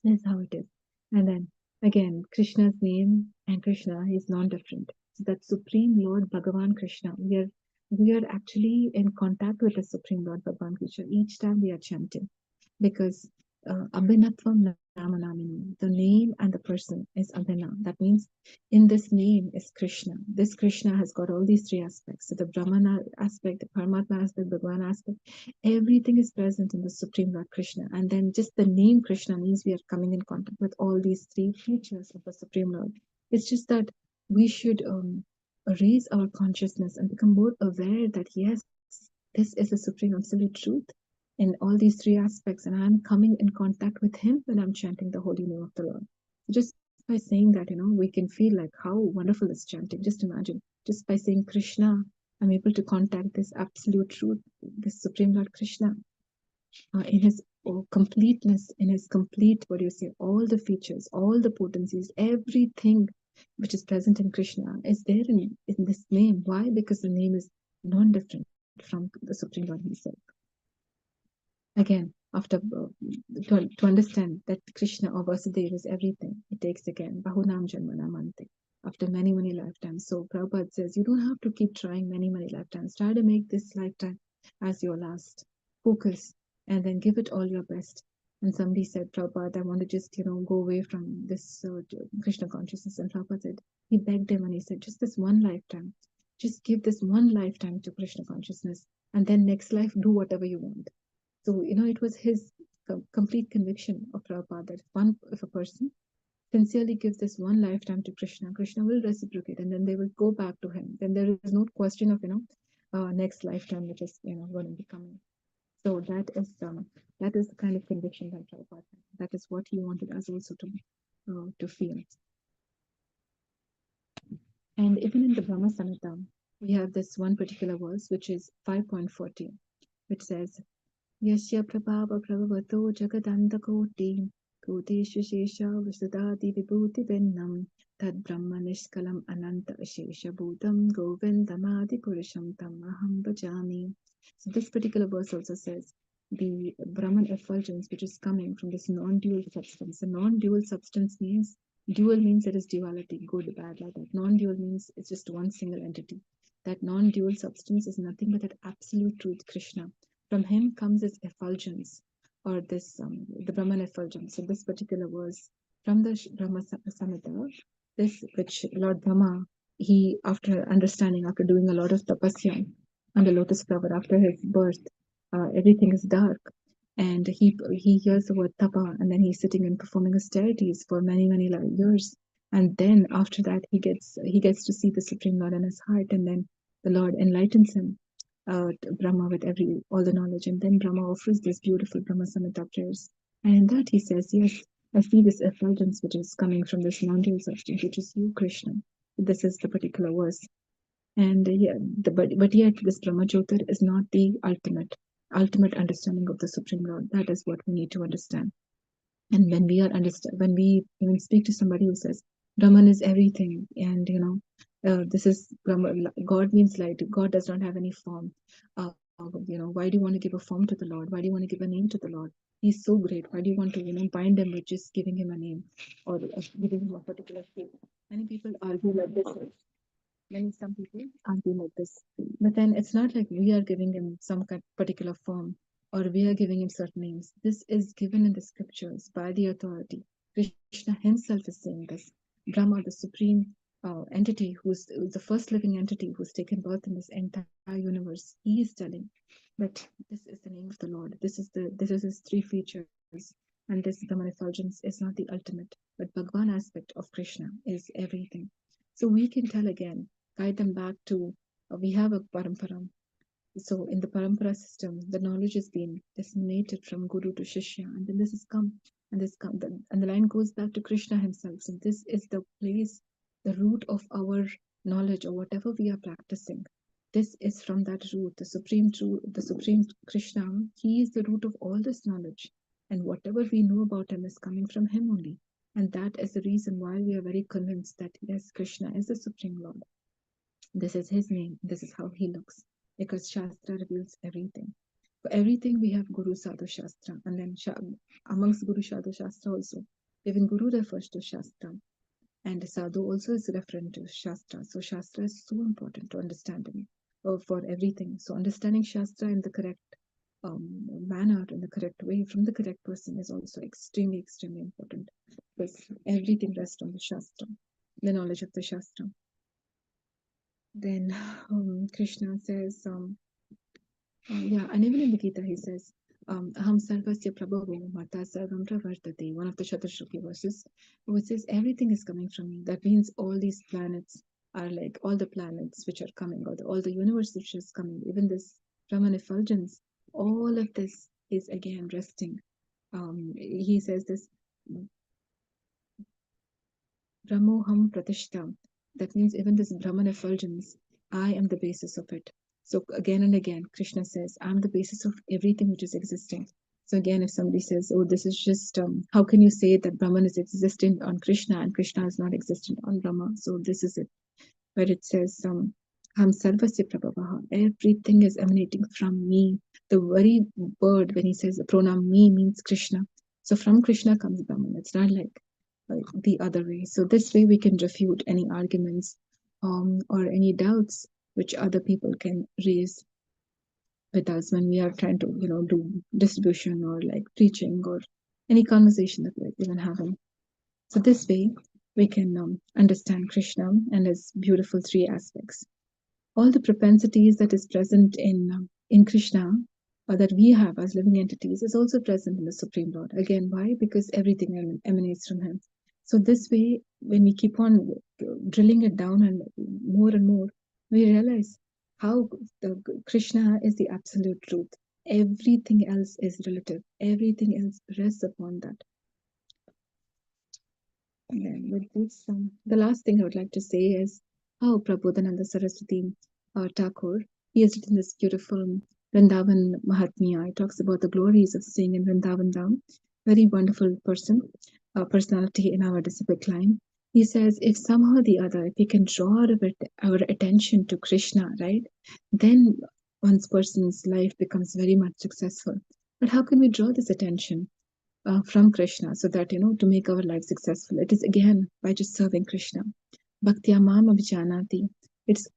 Speaker 1: That's how it is. And then Again, Krishna's name and Krishna is non-different. So that Supreme Lord Bhagavan Krishna, we are actually in contact with the Supreme Lord Bhagavan Krishna each time we are chanting, because Abhinatvam Namanamini, the name and the person is Abhina. That means in this name is Krishna. This Krishna has got all these three aspects. So the Brahmana aspect, the Paramatma aspect, the Bhagavan aspect, everything is present in the Supreme Lord Krishna. And then just the name Krishna means we are coming in contact with all these three features of the Supreme Lord. It's just that we should raise our consciousness and become more aware that yes, this is the supreme absolute truth in all these three aspects, and I'm coming in contact with him when I'm chanting the holy name of the Lord. Just by saying that, we can feel like how wonderful is chanting. Just imagine, just by saying Krishna, I'm able to contact this absolute truth, this Supreme Lord Krishna, in his completeness, in his complete, what do you say, all the features, all the potencies, everything which is present in Krishna is there in this name. Why? Because the name is non-different from the Supreme Lord himself. Again, after to understand that Krishna or Vasudeva is everything, it takes again Bahunam Janmanamante, after many, many lifetimes. So Prabhupada says you don't have to keep trying many, many lifetimes. Try to make this lifetime as your last. Focus and then give it all your best. And somebody said, Prabhupada, I want to just, go away from this Krishna consciousness. And Prabhupada said, he begged him and he said, just this one lifetime. Just give this one lifetime to Krishna consciousness. And then next life, do whatever you want. So, it was his complete conviction of Prabhupada that if a person sincerely gives this one lifetime to Krishna, Krishna will reciprocate and then they will go back to him. Then there is no question of, next lifetime which is, going to be coming. So that is the kind of conviction that Prabhupada had. That is what he wanted us also to feel. And even in the Brahma Samhita, we have this one particular verse, which is 5.40, which says, Yasya prabhava prabhavato jagadandakoti koteshu shesha visudadi vibhuti vennam tad brahma nishkalam ananta shesha bhutam govindamadi purusham tam aham bhajami. So this particular verse also says the Brahman effulgence which is coming from this non-dual substance. The non-dual substance means dual means there is duality, good, bad, like that. Non-dual means it's just one single entity. That non-dual substance is nothing but that absolute truth, Krishna. From him comes this effulgence, or this the Brahman effulgence. So this particular verse from the Brahma Samhita, this which Lord Brahma, he after understanding, after doing a lot of tapasya on the lotus flower, after his birth, everything is dark, and he hears the word tapa, and then he's sitting and performing austerities for many many years, and then after that he gets to see the Supreme Lord in his heart, and then the Lord enlightens him, Brahma, with all the knowledge, and then Brahma offers this beautiful Brahma Samhita prayers, and in that he says, "Yes, I see this effulgence which is coming from this non-dual substance, which is you, Krishna." This is the particular verse, and but yet this Brahma Jyotir is not the ultimate understanding of the Supreme Lord. That is what we need to understand. And when we even speak to somebody who says Brahman is everything, and this is Brahman, God means light, God does not have any form, why do you want to give a form to the Lord? Why do you want to give a name to the Lord? He's so great. Why do you want to bind him with just giving him a name or giving him a particular shape? Many people argue like this. Some people argue like this, but then it's not like we are giving him some particular form or we are giving him certain names. This is given in the scriptures by the authority. Krishna himself is saying this. Brahma, the supreme entity, who's the first living entity who's taken birth in this entire universe, he is telling that this is the name of the Lord. This is his three features, and this Brahman effulgence is not the ultimate, but Bhagwan aspect of Krishna is everything. So we can tell again, guide them back to we have a parampara. So in the parampara system, the knowledge has been disseminated from guru to shishya, and then this has come, and and the line goes back to Krishna himself. So this is the place, the root of our knowledge or whatever we are practicing. This is from that root, the supreme truth, the supreme Krishna. He is the root of all this knowledge, and whatever we know about him is coming from him only. And that is the reason why we are very convinced that yes, Krishna is the Supreme Lord. This is his name. This is how he looks. Because Shastra reveals everything. For everything we have Guru Sadhu Shastra. And then amongst Guru Sadhu Shastra also, Even Guru refers to Shastra, and Sadhu also is referring to Shastra. So Shastra is so important to understanding for everything. So understanding Shastra in the correct manner, in the correct way, from the correct person is also extremely, extremely important, because everything rests on the Shastra, the knowledge of the Shastra. Then Krishna says, and even in the Gita he says, Aham sarvasya prabhavo mata sarvam pravartate, one of the Chaturshloki verses, which says everything is coming from me. That means all these planets are like all the planets which are coming, or all the universe which is coming, even this Brahman effulgence, all of this is again resting. He says this, Brahmoham Pratishtam. That means even this Brahman effulgence, I am the basis of it. So again and again, Krishna says, I'm the basis of everything which is existing. So again, if somebody says, oh, this is just, how can you say that Brahman is existent on Krishna and Krishna is not existent on Brahma? So this is it, where it says, Ham Sarvasya Prabhavaha, everything is emanating from me. The very word when he says the pronoun me means Krishna. So from Krishna comes Brahman. It's not like the other way. So this way we can refute any arguments or any doubts which other people can raise with us when we are trying to, do distribution or like preaching or any conversation that we're even having. So this way we can understand Krishna and his beautiful three aspects. All the propensities that is present in Krishna, or that we have as living entities, is also present in the Supreme Lord. Again, why? Because everything emanates from him. So this way, when we keep on drilling it down and more, we realize how the Krishna is the absolute truth. Everything else is relative. Everything else rests upon that. And then with this, the last thing I would like to say is how Prabodhananda Saraswati Thakur, he has written this beautiful Vrindavan Mahatmya. He talks about the glories of staying in Vrindavan Dham. Very wonderful personality in our disciplic line. He says, if somehow or the other, if we can draw our attention to Krishna, right, then one's person's life becomes very much successful. But how can we draw this attention? From Krishna, so that, to make our life successful, it is again by just serving Krishna. Bhaktya Mama Vijanati. It's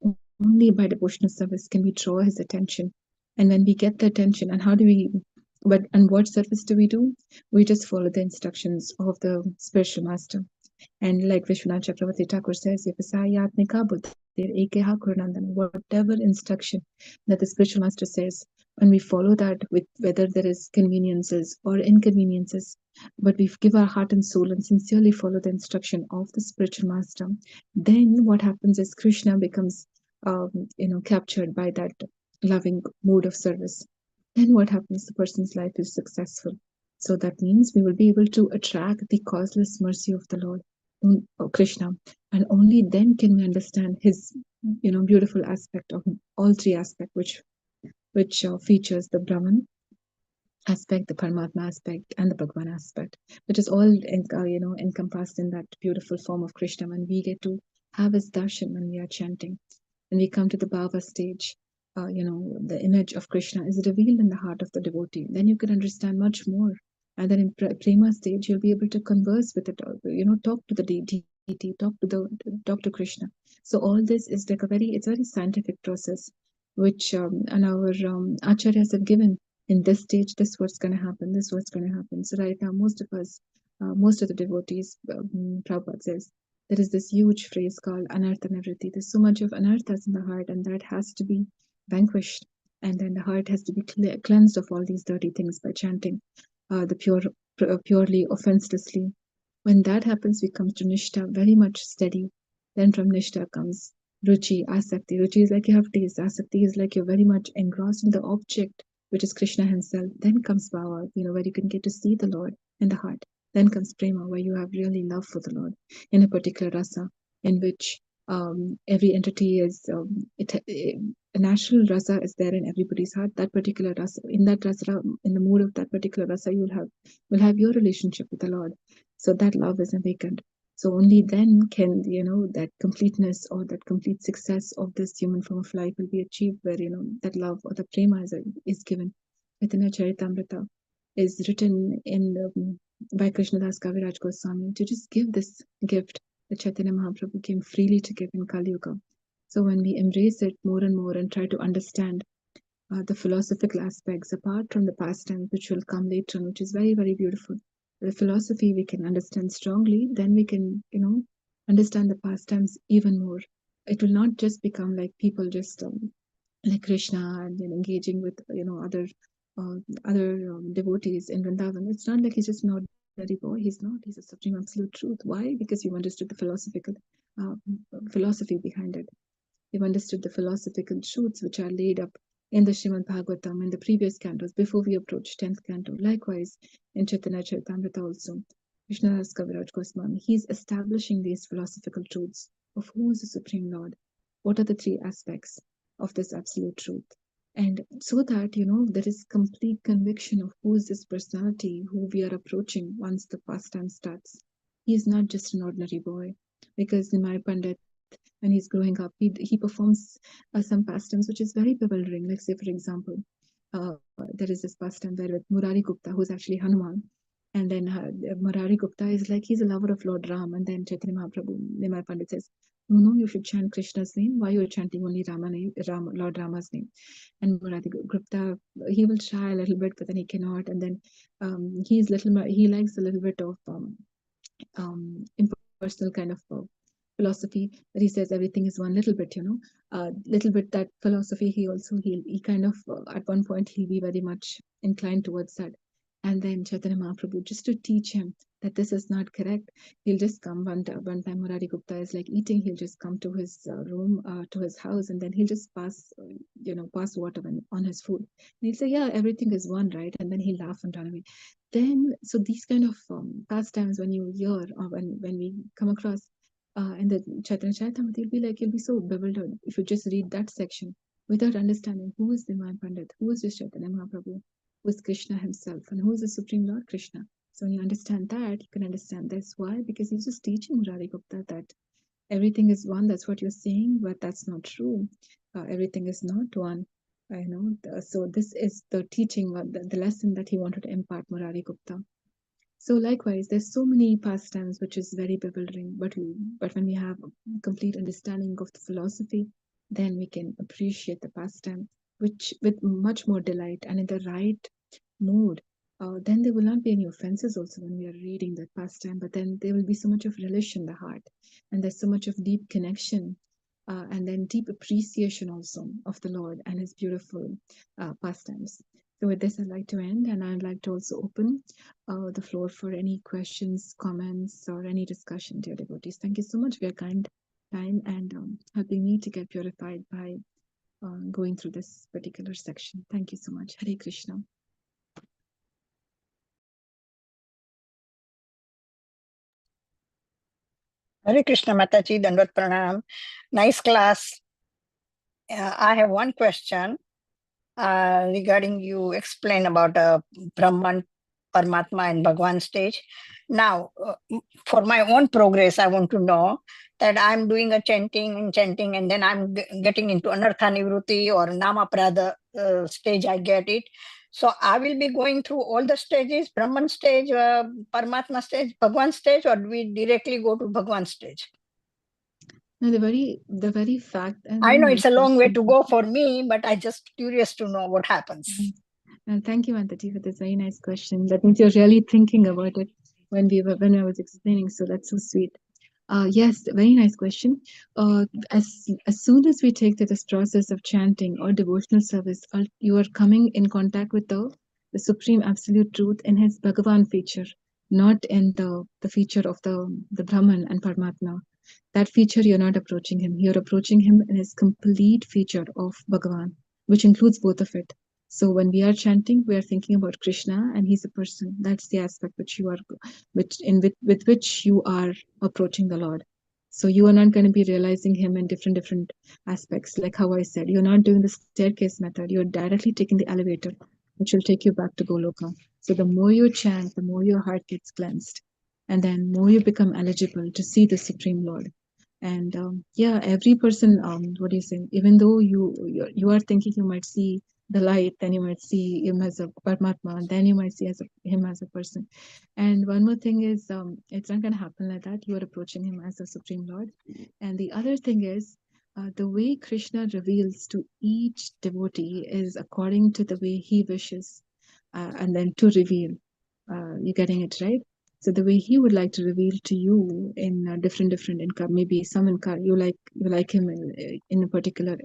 Speaker 1: only by devotional service can we draw his attention. And when we get the attention, and how do we, and what service do? We just follow the instructions of the spiritual master. And like Vishwanath Chakravarti Thakur says, whatever instruction that the spiritual master says, when we follow that, with whether there is conveniences or inconveniences, but we give our heart and soul and sincerely follow the instruction of the spiritual master, then what happens is Krishna becomes, captured by that loving mood of service. Then what happens? The person's life is successful. So that means we will be able to attract the causeless mercy of the Lord, Krishna, and only then can we understand his, beautiful aspect of all three aspects, which features the Brahman aspect, the Paramatma aspect, and the Bhagwan aspect, which is all encompassed in that beautiful form of Krishna. When we get to have his darshan when we are chanting, when we come to the bhava stage, the image of Krishna is revealed in the heart of the devotee. Then you can understand much more. And then in prema stage, you'll be able to converse with it, talk to the deity, talk to Krishna. So all this is like it's a very scientific process, which and our acharyas have given. In this stage, this what's going to happen, this what's going to happen. So right now, most of the devotees, Prabhupada says, there is this huge phrase called anartha nivritti. There's so much of anarthas in the heart, and that has to be vanquished. And then the heart has to be cleansed of all these dirty things by chanting the purely, offenselessly. When that happens, we come to Nishtha, very much steady. Then from Nishtha comes Ruchi, Asakti. Ruchi is like you have taste. Asakti is like you're very much engrossed in the object, which is Krishna himself. Then comes Bhava, where you can get to see the Lord in the heart. Then comes Prema, where you have really love for the Lord in a particular rasa, in which every entity is, a natural rasa is there in everybody's heart. That particular rasa, in that rasa, in the mood of that particular rasa, will have your relationship with the Lord. So that love is awakened. So only then can, that completeness or that complete success of this human form of life will be achieved, where, that love or the prema is given within a Caritamrita. is written in by Krishnadas Kaviraj Goswami to just give this gift that Chaitanya Mahaprabhu came freely to give in Kali Yuga. So when we embrace it more and more and try to understand the philosophical aspects apart from the pastime, which will come later on, which is very, very beautiful. The philosophy we can understand strongly, then we can, understand the pastimes even more. It will not just become like people just like Krishna and engaging with other devotees in Vrindavan. It's not like he's just an ordinary boy. He's not. He's a supreme absolute truth. Why? Because you've understood the uh, philosophy behind it. We've understood the philosophical truths which are laid up in the Srimad Bhagavatam in the previous cantos before we approach 10th canto. Likewise, in Chaitanya Charitamrita also, Krishnadas Kaviraj Goswami, he's establishing these philosophical truths of who is the Supreme Lord, what are the three aspects of this absolute truth. And so that, there is complete conviction of who is this personality who we are approaching once the pastime starts. He is not just an ordinary boy, because Nimai Pandit, when he's growing up, he performs some pastimes which is very bewildering. Like, say, for example, there is this pastime where with Murari Gupta, who's actually Hanuman, and then Murari Gupta is like, he's a lover of Lord Ram, and then Chaitanya Mahaprabhu, Nimai Pandit says, no, you should chant Krishna's name. Why you're chanting only Lord Rama's name? And Murari Gupta, he will try a little bit, but then he cannot. And then he likes a little bit of impersonal kind of philosophy, that he says everything is one little bit, little bit. That philosophy, he kind of at one point he'll be very much inclined towards that. And then Chaitanya Mahaprabhu, just to teach him that this is not correct, he'll just come one time Murari Gupta is like eating, he'll just come to his room, to his house, and then he'll just pass water on his food. And he'll say, yeah, everything is one, right? And then he'll laugh and run away. Then, so these kind of pastimes, when you hear or when we come across in the Chaitanya Charitamrita, you'll be so bewildered if you just read that section without understanding who is Nimai Pandit, who is this Chaitanya Mahaprabhu, who is Krishna himself, and who is the Supreme Lord Krishna. So when you understand that, you can understand this. Why? Because he's just teaching Murari Gupta that everything is one. That's what you're saying, but that's not true. Everything is not one. So this is the teaching, the lesson that he wanted to impart Murari Gupta. So likewise, there's so many pastimes which is very bewildering, but when we have a complete understanding of the philosophy, then we can appreciate the pastime which with much more delight and in the right mood. Then there will not be any offenses also when we are reading that pastime, but then there will be so much of relish in the heart, and there's so much of deep connection, and then deep appreciation also of the Lord and his beautiful pastimes. So with this, I'd like to end, and I'd like to also open the floor for any questions, comments, or any discussion, dear devotees. Thank you so much for your kind time and helping me to get purified by going through this particular section. Thank you so much. Hare Krishna.
Speaker 2: Hare Krishna Mataji, Dandavat Pranam. Nice class. I have one question regarding you explain about Brahman, Paramatma and Bhagwan stage. Now, for my own progress, I want to know that I'm doing a chanting, and then I'm getting into Anartha Nivruti or Namaprada stage, I get it. So I will be going through all the stages, Brahman stage, Paramatma stage, Bhagwan stage, or do we directly go to Bhagwan stage?
Speaker 1: No, the very fact, and
Speaker 2: I know
Speaker 1: nice
Speaker 2: it's a long way
Speaker 1: question.
Speaker 2: to go for me, but I just curious to know what happens.
Speaker 1: And thank you, Antaji, for this very nice question. That means you're really thinking about it when I was explaining. So that's so sweet. Yes, very nice question. As soon as we take to this process of chanting or devotional service, you are coming in contact with the supreme absolute truth in his Bhagavan feature, not in the feature of the Brahman and Paramatma. That feature, you're not approaching him. You're approaching him in his complete feature of Bhagavan, which includes both of it. So when we are chanting, we are thinking about Krishna, and he's a person. That's the aspect with which you are approaching the Lord. So you are not going to be realizing him in different aspects. Like how I said, you're not doing the staircase method. You're directly taking the elevator, which will take you back to Goloka. So the more you chant, the more your heart gets cleansed, and then more you become eligible to see the Supreme Lord. And every person, what do you say? Even though you are thinking you might see the light, then you might see him as a Paramatma, and then you might see him as a person. And one more thing is, it's not going to happen like that. You are approaching him as the Supreme Lord. And the other thing is, the way Krishna reveals to each devotee is according to the way he wishes, and then to reveal. You're getting it right. So the way he would like to reveal to you in different income, maybe some income you like him in a particular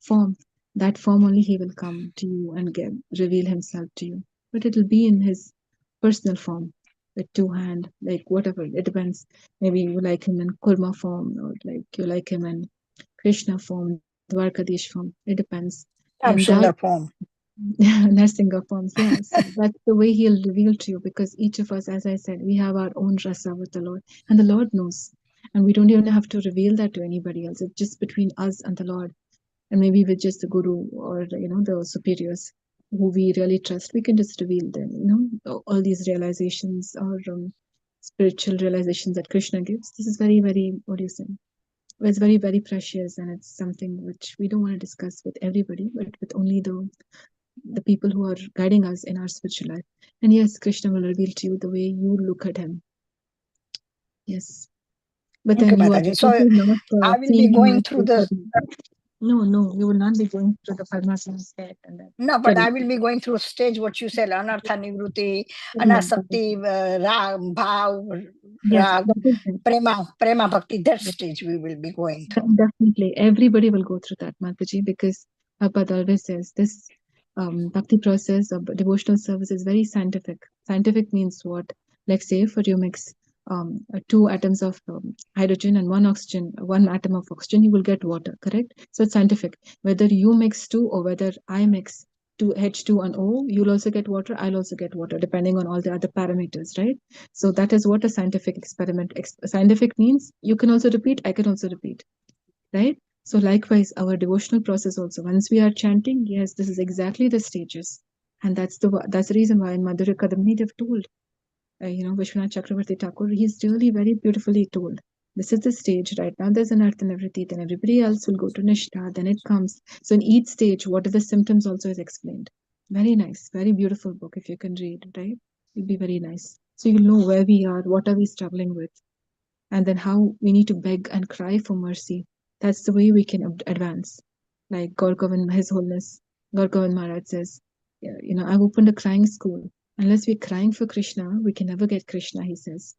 Speaker 1: form. That form only he will come to you and reveal himself to you. But it will be in his personal form, with two hand, like whatever. It depends. Maybe you like him in Kurma form, or like you like him in Krishna form, Dwarkadish form. It depends. And that
Speaker 2: Sundar form.
Speaker 1: Narsinga forms, yeah. So that's the way he'll reveal to you, because each of us, as I said, we have our own rasa with the Lord, and the Lord knows. And we don't even have to reveal that to anybody else. It's just between us and the Lord, and maybe with just the guru or the superiors who we really trust. We can just reveal them, all these realizations or spiritual realizations that Krishna gives. This is very, very, what do you say? It's very, very precious, and it's something which we don't want to discuss with everybody, but with only the people who are guiding us in our spiritual life. And yes, Krishna will reveal to you the way you look at him. Yes. But
Speaker 2: Okay,
Speaker 1: then you are
Speaker 2: Mataji. So
Speaker 1: definitely not
Speaker 2: I will be
Speaker 1: seeing him
Speaker 2: going
Speaker 1: as
Speaker 2: through
Speaker 1: the
Speaker 2: this.
Speaker 1: No, you will not be going through the Padmasana state and then
Speaker 2: No, but I will be going through stage what you said, anartha nivruti, anasakti, rag, bhav,
Speaker 1: Yes,
Speaker 2: rag,
Speaker 1: that is it.
Speaker 2: prema bhakti. That
Speaker 1: Yes.
Speaker 2: stage we will be going through.
Speaker 1: Definitely, everybody will go through that, Mataji, because Prabhupada always says this bhakti process of devotional service is very scientific. Scientific means what? Like, say, for you mix two atoms of hydrogen and one atom of oxygen, you will get water, correct? So it's scientific. Whether you mix two or whether I mix two H2 and O, you'll also get water, I'll also get water, depending on all the other parameters, right? So that is what a scientific experiment. Scientific means you can also repeat, I can also repeat, right? So likewise, our devotional process also, once we are chanting, yes, this is exactly the stages. And that's the reason why in Madhurya Kadamini they've told, Vishwanath Chakravarti Thakur, he's really very beautifully told. This is the stage right now. There's an Arthanavriti, then everybody else will go to Nishtha, then it comes. So in each stage, what are the symptoms also is explained. Very nice, very beautiful book if you can read, right? It'll be very nice. So you'll know where we are, what are we struggling with, and then how we need to beg and cry for mercy. That's the way we can advance. Like Gorgovan, His Holiness, Gorgovan Maharaj says, I've opened a crying school. Unless we're crying for Krishna, we can never get Krishna, he says.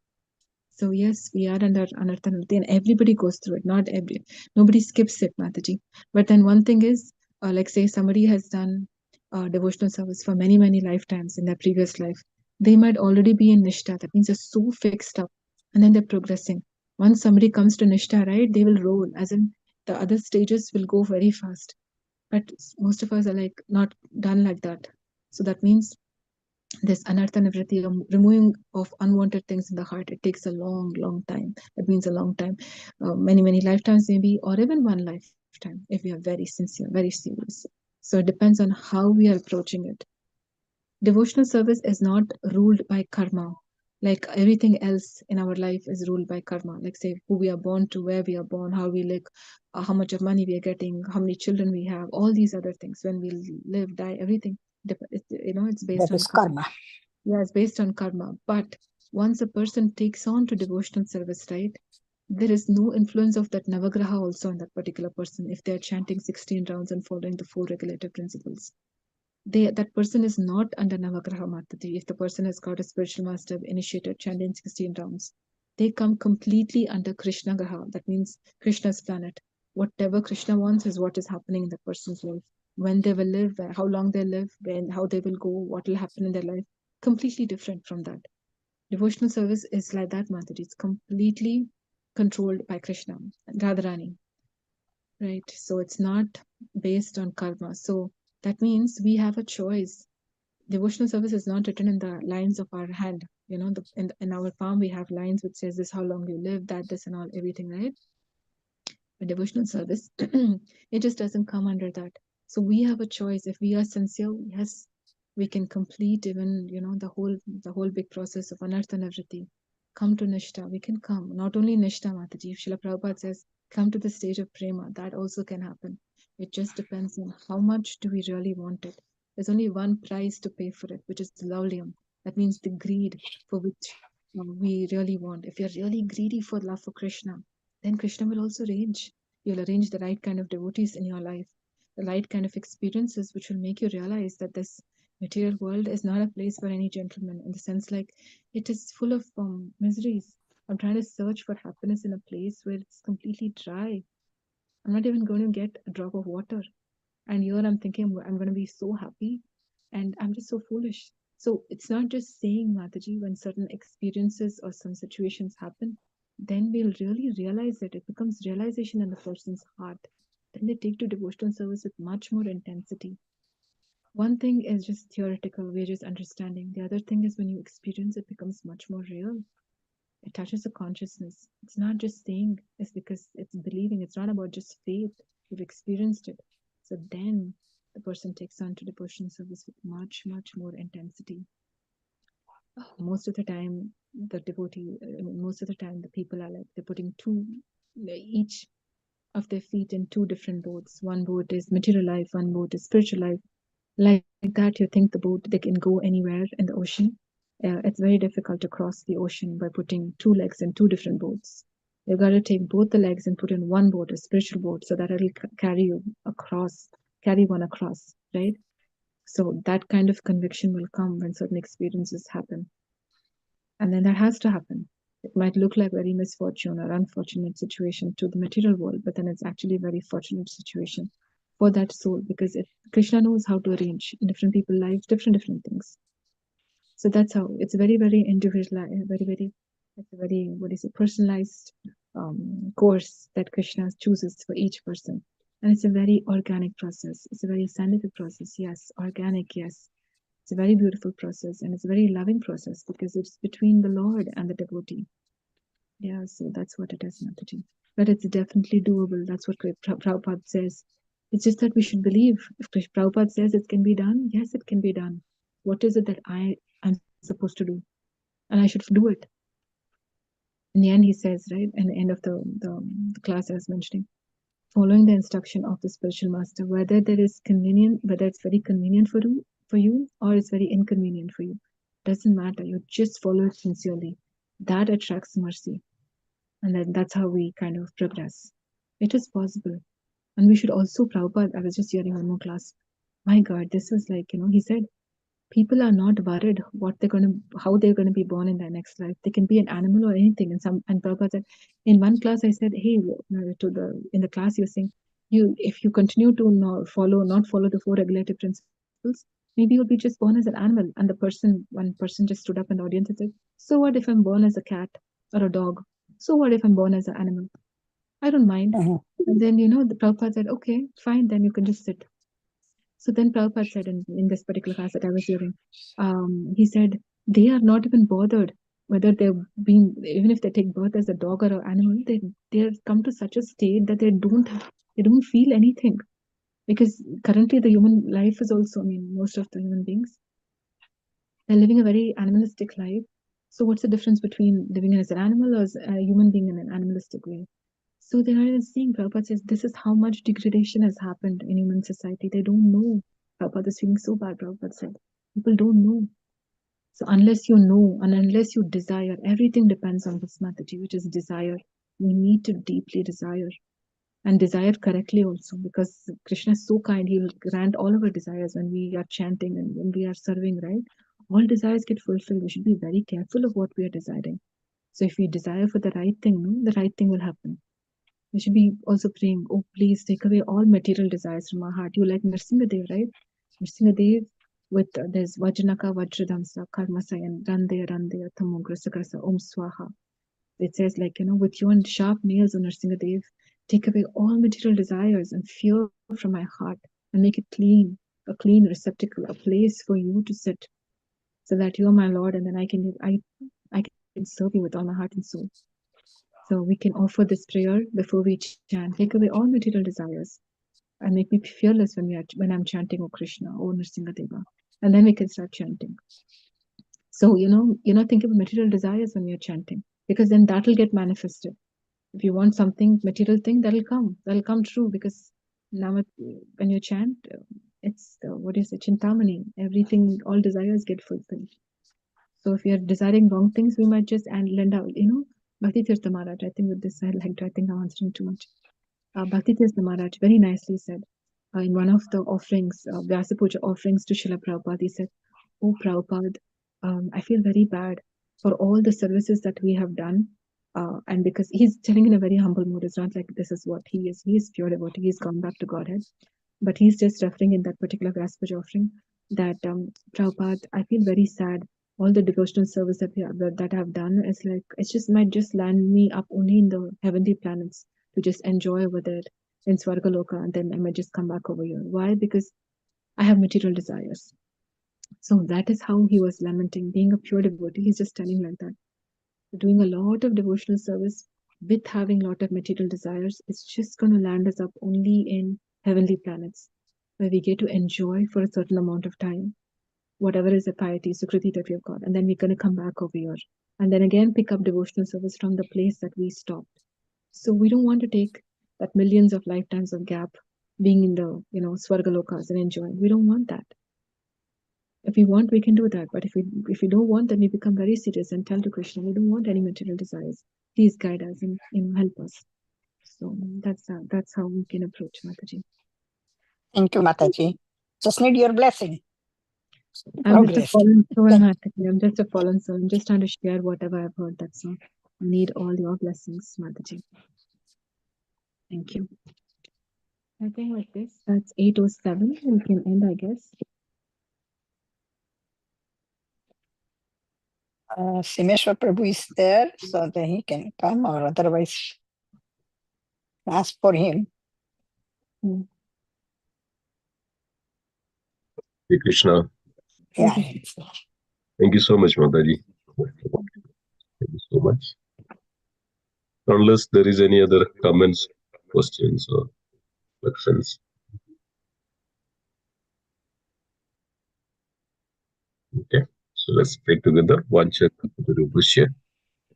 Speaker 1: So yes, we are under Anarthanarthi, and everybody goes through it. Nobody skips it, Mataji. But then one thing is, like say somebody has done devotional service for many, many lifetimes in their previous life. They might already be in Nishtha. That means they're so fixed up, and then they're progressing. Once somebody comes to Nishtha, right, they will roll, as in the other stages will go very fast. But most of us are like not done like that. So that means this anartha nivritti, removing of unwanted things in the heart, it takes a long time. It means a long time, many lifetimes maybe, or even one lifetime if we are very sincere, very serious. So it depends on how we are approaching it. Devotional service is not ruled by karma, like everything else in our life is ruled by karma. Like say who we are born to, where we are born, how we live, how much of money we are getting, how many children we have, all these other things, when we live, die, everything, it's based
Speaker 2: That
Speaker 1: on
Speaker 2: is
Speaker 1: karma.
Speaker 2: karma.
Speaker 1: Yeah, it's based on karma. But once a person takes on to devotional service, right, there is no influence of that Navagraha also on that particular person if they are chanting 16 rounds and following the four regulative principles. That person is not under Navagraha Mataji. If the person has got a spiritual master initiated chanting 16 rounds, they come completely under Krishna Graha. That means Krishna's planet. Whatever Krishna wants is what is happening in the person's life. When they will live, how long they live, how they will go, what will happen in their life. Completely different from that. Devotional service is like that, Mataji. It's completely controlled by Krishna, Radharani. Right. So it's not based on karma. So that means we have a choice. Devotional service is not written in the lines of our hand. In our palm we have lines which says this how long you live, that, this, and all, everything, right? A devotional service, it just doesn't come under that. So we have a choice. If we are sincere, yes, we can complete even the whole big process of anartha nivriti. Come to Nishtha, we can come. Not only Nishtha, Mataji. If Srila Prabhupada says, come to the stage of prema, that also can happen. It just depends on how much do we really want it. There's only one price to pay for it, which is laulium. That means the greed for which we really want. If you're really greedy for love for Krishna, then Krishna will also arrange. You'll arrange the right kind of devotees in your life, the right kind of experiences, which will make you realize that this material world is not a place for any gentleman, in the sense like it is full of miseries. I'm trying to search for happiness in a place where it's completely dry. I'm not even going to get a drop of water. And here I'm thinking I'm going to be so happy, and I'm just so foolish. So it's not just saying, Mataji, when certain experiences or some situations happen, then we'll really realize it. It becomes realization in the person's heart. Then they take to devotional service with much more intensity. One thing is just theoretical, we're just understanding. The other thing is when you experience it becomes much more real. It touches the consciousness. It's not just saying, it's because it's believing. It's not about just faith. You've experienced it. So then the person takes on to devotion service with much, much more intensity. Most of the time, the devotee, most of the time, the people are like, they're putting each of their feet in two different boats. One boat is material life, one boat is spiritual life. Like that, you think the boat, they can go anywhere in the ocean. It's very difficult to cross the ocean by putting two legs in two different boats. You've got to take both the legs and put in one boat, a spiritual boat, so that it'll carry you across, carry one across, right? So that kind of conviction will come when certain experiences happen. And then that has to happen. It might look like very misfortune or unfortunate situation to the material world, but then it's actually a very fortunate situation for that soul, because Krishna knows how to arrange in different people's lives different things. So that's how it's very, very individual, it's a very, what is it, personalized course that Krishna chooses for each person. And it's a very organic process. It's a very scientific process. Yes, organic, yes. It's a very beautiful process, and it's a very loving process because it's between the Lord and the devotee. Yeah, so that's what it is, Mataji. But it's definitely doable. That's what Prabhupada says. It's just that we should believe. If Prabhupada says it can be done, yes, it can be done. What is it that I'm supposed to do? And I should do it. In the end, he says, right, in the end of the class I was mentioning, following the instruction of the spiritual master, whether there is convenient, whether it's very convenient for you, or it's very inconvenient for you, doesn't matter. You just follow it sincerely. That attracts mercy. And then that's how we kind of progress. It is possible. And we should also, Prabhupada, I was just hearing one more class. My God, this was like, he said, people are not worried how they're gonna be born in their next life. They can be an animal or anything. And Prabhupada said, in one class, I said, hey, in the class, you're saying, if you continue to not follow the four regulative principles, maybe you'll be just born as an animal. And one person just stood up in the audience and said, so what if I'm born as a cat or a dog? So what if I'm born as an animal? I don't mind. And then, the Prabhupada said, okay, fine, then you can just sit. So then Prabhupada said in this particular class that I was hearing, he said, they are not even bothered whether even if they take birth as a dog or an animal, they come to such a state that they don't feel anything. Because currently the human life is also, most of the human beings, they're living a very animalistic life. So what's the difference between living as an animal or as a human being in an animalistic way? So they are seeing, Prabhupada says, this is how much degradation has happened in human society. They don't know. Prabhupada is feeling so bad, Prabhupada said. People don't know. So unless you know and unless you desire, everything depends on this Mataji, which is desire. We need to deeply desire and desire correctly also, because Krishna is so kind. He will grant all of our desires when we are chanting and when we are serving, right? All desires get fulfilled. We should be very careful of what we are desiring. So if we desire for the right thing, the right thing will happen. We should be also praying, oh, please take away all material desires from our heart. You like Nrsimhadev, right? Nrsimhadev with there's Vajranaka, Vajradamsa, Karmasa, and Rande, Tamogra, Sakrasa, Om Swaha. It says, like, with your sharp nails on Nrsimhadev, take away all material desires and fear from my heart and make it clean, a clean receptacle, a place for you to sit, so that you are my Lord, and then I can serve you with all my heart and soul. So we can offer this prayer before we chant. Take away all material desires and make me fearless when I'm chanting, O Krishna, O Nrsimhadeva. And then we can start chanting. So, think about material desires when you're chanting, because then that'll get manifested. If you want something, material thing, that'll come true, because when you chant, it's what is it, Chintamani. Everything, all desires get fulfilled. So if we are desiring wrong things, we might just lend out, Bhakti Tirtha Maharaj, I think with this I think I'm answering too much. Bhakti Tirtha Maharaj very nicely said, in one of the offerings, Vyasa Puja offerings to Srila Prabhupada, he said, "Oh Prabhupada, I feel very bad for all the services that we have done." And because he's telling in a very humble mood, it's not like this is what he is. He is pure devotee. He's gone back to Godhead. But he's just referring in that particular Vyasa Puja offering that Prabhupada, I feel very sad. All the devotional service that I've done is like it just might just land me up only in the heavenly planets to just enjoy over there in Swargaloka, and then I might just come back over here. Why? Because I have material desires. So that is how he was lamenting, being a pure devotee. He's just telling like that. Doing a lot of devotional service with having a lot of material desires, it's just going to land us up only in heavenly planets, where we get to enjoy for a certain amount of time whatever is the piety, sukriti that we have got, and then we're going to come back over here and then again pick up devotional service from the place that we stopped. So we don't want to take that millions of lifetimes of gap being in the Swargalokas and enjoying. We don't want that. If we want, we can do that. But if we don't want, then we become very serious and tell to Krishna, we don't want any material desires. Please guide us and help us. So that's how we can approach Mataji.
Speaker 2: Thank you, Mataji. Just need your blessing.
Speaker 1: I'm just a fallen soul, Mataji. I'm just a fallen soul. I'm just trying to share whatever I've heard. That's all. I need all your blessings, Mataji. Thank you. I think like this, that's 8:07. We can end, I guess.
Speaker 2: Simeshwar Prabhu is there, so that he can come, or otherwise ask for him.
Speaker 3: Hey Krishna.
Speaker 2: Yeah.
Speaker 3: Thank you so much, Mataji. Thank you so much. Unless there is any other comments, questions, or questions. Okay, so let's take together. Vancha Rupusya.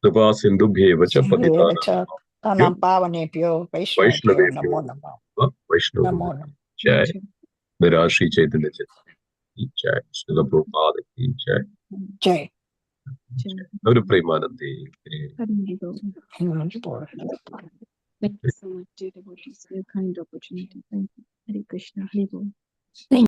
Speaker 3: Kripa Sindhubhyeva cha
Speaker 2: Patanam Pavanebhyo Vaishnavebhyo Namo Namo.
Speaker 3: Vaishnava Jai. Mera Shri Chaitanya Jai. Srila Prabhupada ki Jai.
Speaker 2: Jai.
Speaker 3: Gaura Premanande.
Speaker 1: Thank you so much, dear devotees, for your kind opportunity. Thank you. Hare Krishna. Hare Bol.